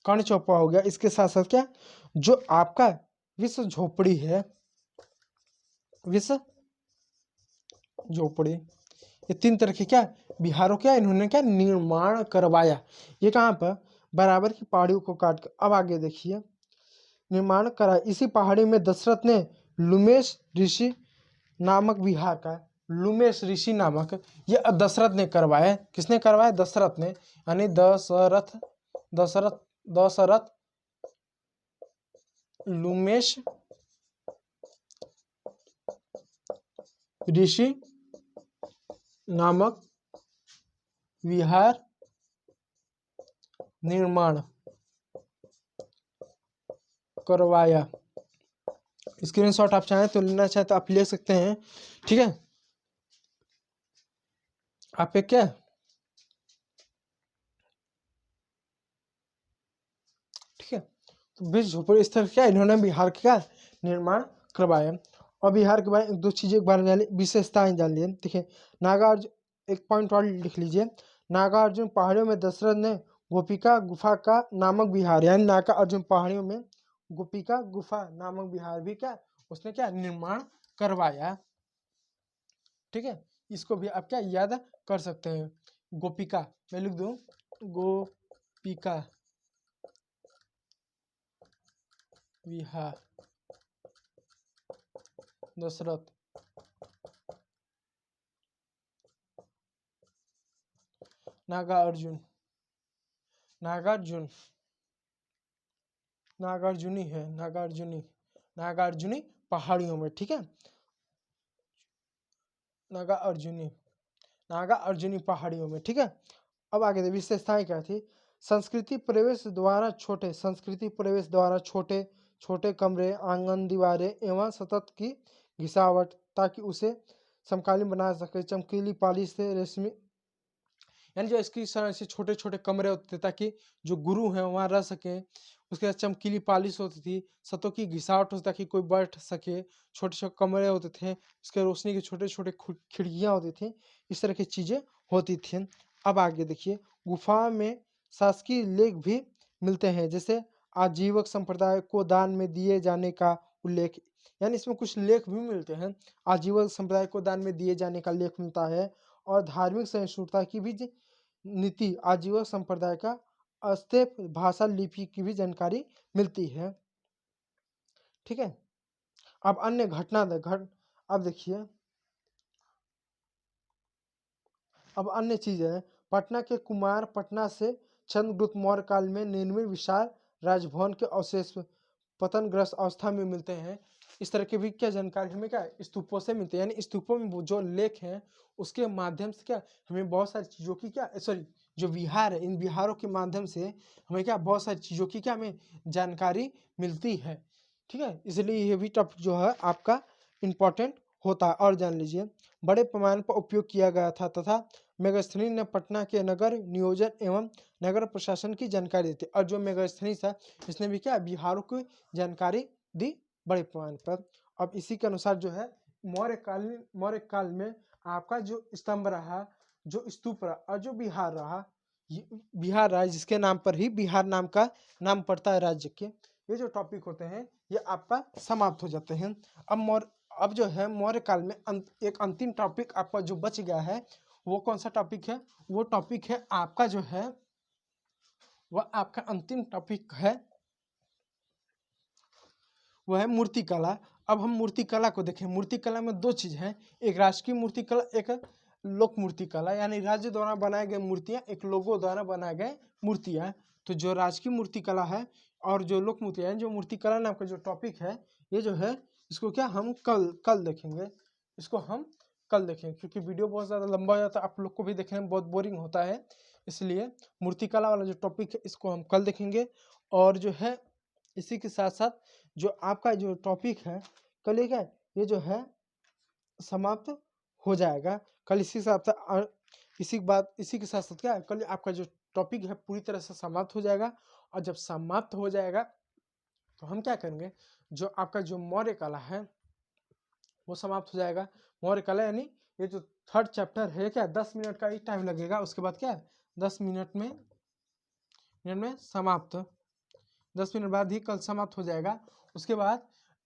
कर्ण चौपर हो गया। इसके साथ साथ क्या, जो आपका विश्व झोपड़ी है, विश्व झोपड़ी, ये 3 तरह के क्या बिहारों क्या इन्होंने क्या निर्माण करवाया। ये कहाँ पर, बराबर की पहाड़ियों को काट कर। अब आगे देखिए, निर्माण करा इसी पहाड़ी में दशरथ ने लुमेश ऋषि नामक विहार का, लुमेश ऋषि नामक, ये दशरथ ने करवाया। किसने करवाया, दशरथ ने, यानी दशरथ, दशरथ, दशरथ लुमेश ऋषि नामक विहार निर्माण करवाया। स्क्रीनशॉट आप चाहें तो लेना चाहे तो आप ले सकते हैं। ठीक है, आप एक क्या, ठीक है, तो बीच झोपड़ी इस तरह क्या इन्होंने बिहार का निर्माण करवाया। और बिहार के बारे में 2 चीजें एक बार जान ली, विशेषताएं जान लिए। देखिए, नागार्जुन, एक पॉइंट और लिख लीजिए, नागार्जुन पहाड़ियों में दशरथ ने गोपिका गुफा का नामक विहार, यानी नागार्जुन पहाड़ियों में गोपिका गुफा नामक विहार भी क्या उसने क्या निर्माण करवाया। ठीक है, इसको भी आप क्या याद कर सकते हैं। गोपिका, मैं लिख दूं, गोपिका विहार दशरथ, नागार्जुन, नागार्जुन, नागार्जुनी है, नागार्जुनी, नागार्जुनी पहाड़ियों में। ठीक है, नागा अर्जुनी, नागा अर्जुनी पहाड़ियों में। ठीक है, अब आगे देखिए विशेषताएं क्या थी। संस्कृति प्रवेश द्वारा छोटे छोटे कमरे, आंगन, दीवारें एवं सतत की घिसावट ताकि उसे समकालीन बना सके। चमकीली पालिश से रेशमी, यानी जो इसकी से छोटे छोटे कमरे होते थे ताकि जो गुरु हैं वहाँ रह सकें। उसके बाद चमकीली पालिश होती थी, सतहों की घिसावट होती ताकि कोई बैठ सके। छोटे छोटे कमरे होते थे, उसके रोशनी के छोटे छोटे खिड़कियाँ होती थी। इस तरह की चीज़ें होती थी। अब आगे देखिए, गुफा में शासकीय लेख भी मिलते हैं, जैसे आजीवक संप्रदाय को दान में दिए जाने का उल्लेख, यानी इसमें कुछ लेख भी मिलते हैं। आजीवक संप्रदाय को दान में दिए जाने का लेख मिलता है। और धार्मिक सहिष्णुता की भी नीति, आजीवक संप्रदाय का अस्तेप भाषा लिपि की भी जानकारी मिलती है। ठीक है। अब अन्य अब देखिए, अब अन्य चीज है। पटना के कुमार पटना से चंद्रगुप्त मौर्य काल में निर्मित विशाल राजभवन के अवशेष पतनग्रस्त अवस्था में मिलते हैं। इस तरह की भी क्या जानकारी हमें क्या स्तूपों से मिलती है, यानी स्तूपों में जो लेख हैं उसके माध्यम से क्या हमें बहुत सारी चीज़ों की क्या सॉरी जो विहार है, इन विहारों के माध्यम से हमें क्या बहुत सारी चीज़ों की क्या हमें जानकारी मिलती है। ठीक है, इसलिए ये भी टॉपिक जो है आपका इम्पोर्टेंट होता है। और जान लीजिए, बड़े पैमाने पर उपयोग किया गया था तथा मेगास्थनीज ने पटना के नगर नियोजन एवं नगर प्रशासन की जानकारी दी थी। और जो मेगास्थनीज था इसने भी क्या बिहारों की जानकारी दी बड़े पैमाने पर। अब इसी के अनुसार जो है मौर्य काल में आपका जो स्तंभ रहा, जो स्तूप रहा और जो बिहार रहा, बिहार राज्य जिसके नाम पर ही बिहार नाम पड़ता है राज्य के, ये जो टॉपिक होते हैं ये आपका समाप्त हो जाते हैं। अब जो है मौर्य काल में एक अंतिम टॉपिक आपका जो बच गया है वो कौन सा टॉपिक है? वो टॉपिक है आपका जो है वह आपका अंतिम टॉपिक है वह है मूर्तिकला। अब हम मूर्तिकला को देखें। मूर्तिकला में दो चीज है, एक राजकीय मूर्तिकला, एक लोक मूर्तिकला, यानी राज्य द्वारा बनाए गए मूर्तियां, एक लोगों द्वारा बनाए गए मूर्तियां। तो जो राजकीय मूर्तिकला है और जो लोक मूर्तियां हैं, जो मूर्तिकला नाम का जो टॉपिक है ये जो है इसको क्या हम कल देखेंगे। इसको हम कल देखेंगे क्योंकि वीडियो बहुत ज़्यादा लंबा हो जाता है, आप लोग को भी देखने में बहुत बोरिंग होता है, इसलिए मूर्तिकला वाला जो टॉपिक है इसको हम कल देखेंगे। और जो है इसी के साथ साथ जो आपका जो टॉपिक है कल ये जो है समाप्त हो जाएगा कल। इसी के साथ इसी के साथ साथ क्या कल आपका जो टॉपिक है पूरी तरह से समाप्त हो जाएगा। और जब समाप्त हो जाएगा तो हम क्या करेंगे, जो आपका जो मौर्य कला है वो समाप्त हो जाएगा। मौर्य कला यानी ये जो थर्ड चैप्टर है क्या 10 मिनट का ही टाइम लगेगा, उसके बाद क्या 10 मिनट में समाप्त, 10 मिनट बाद ही कल समाप्त हो जाएगा। उसके बाद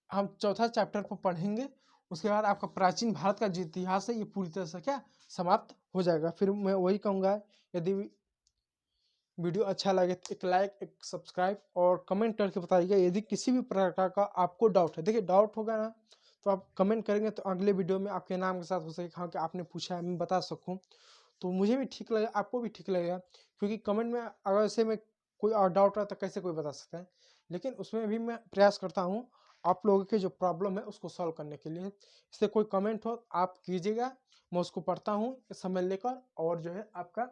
हम चौथा चैप्टर को पढ़ेंगे। उसके बाद आपका प्राचीन भारत का जो इतिहास है ये पूरी तरह से क्या समाप्त हो जाएगा। फिर मैं वही कहूँगा, यदि वीडियो अच्छा लगे तो एक लाइक, एक सब्सक्राइब और कमेंट करके बताइएगा। यदि किसी भी प्रकार का आपको डाउट है, देखिए डाउट होगा ना तो आप कमेंट करेंगे तो अगले वीडियो में आपके नाम के साथ हो सके हाँ कि आपने पूछा है मैं बता सकूँ, तो मुझे भी ठीक लगेगा, आपको भी ठीक लगेगा। क्योंकि कमेंट में अगर ऐसे में कोई और डाउट रहा तो कैसे कोई बता सकता है, लेकिन उसमें भी मैं प्रयास करता हूँ आप लोगों के जो प्रॉब्लम है उसको सॉल्व करने के लिए। इससे कोई कमेंट हो आप कीजिएगा, मैं उसको पढ़ता हूँ समय लेकर, और जो है आपका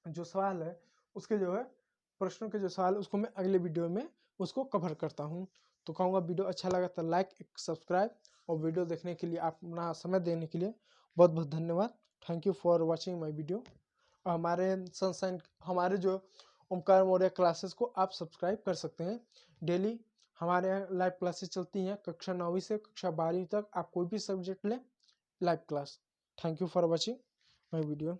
जो सवाल है उसके जो है प्रश्नों के जो सवाल है उसको मैं अगले वीडियो में उसको कवर करता हूँ। तो कहूँगा वीडियो अच्छा लगा तो लाइक, एक सब्सक्राइब, और वीडियो देखने के लिए अपना समय देने के लिए बहुत बहुत धन्यवाद। Thank you for watching my video. हमारे जो ओमकार मौर्य क्लासेस को आप सब्सक्राइब कर सकते हैं। डेली हमारे यहाँ लाइव क्लासेस चलती हैं, कक्षा 9वीं से कक्षा 12वीं तक आप कोई भी सब्जेक्ट लें, live class. Thank you for watching my video.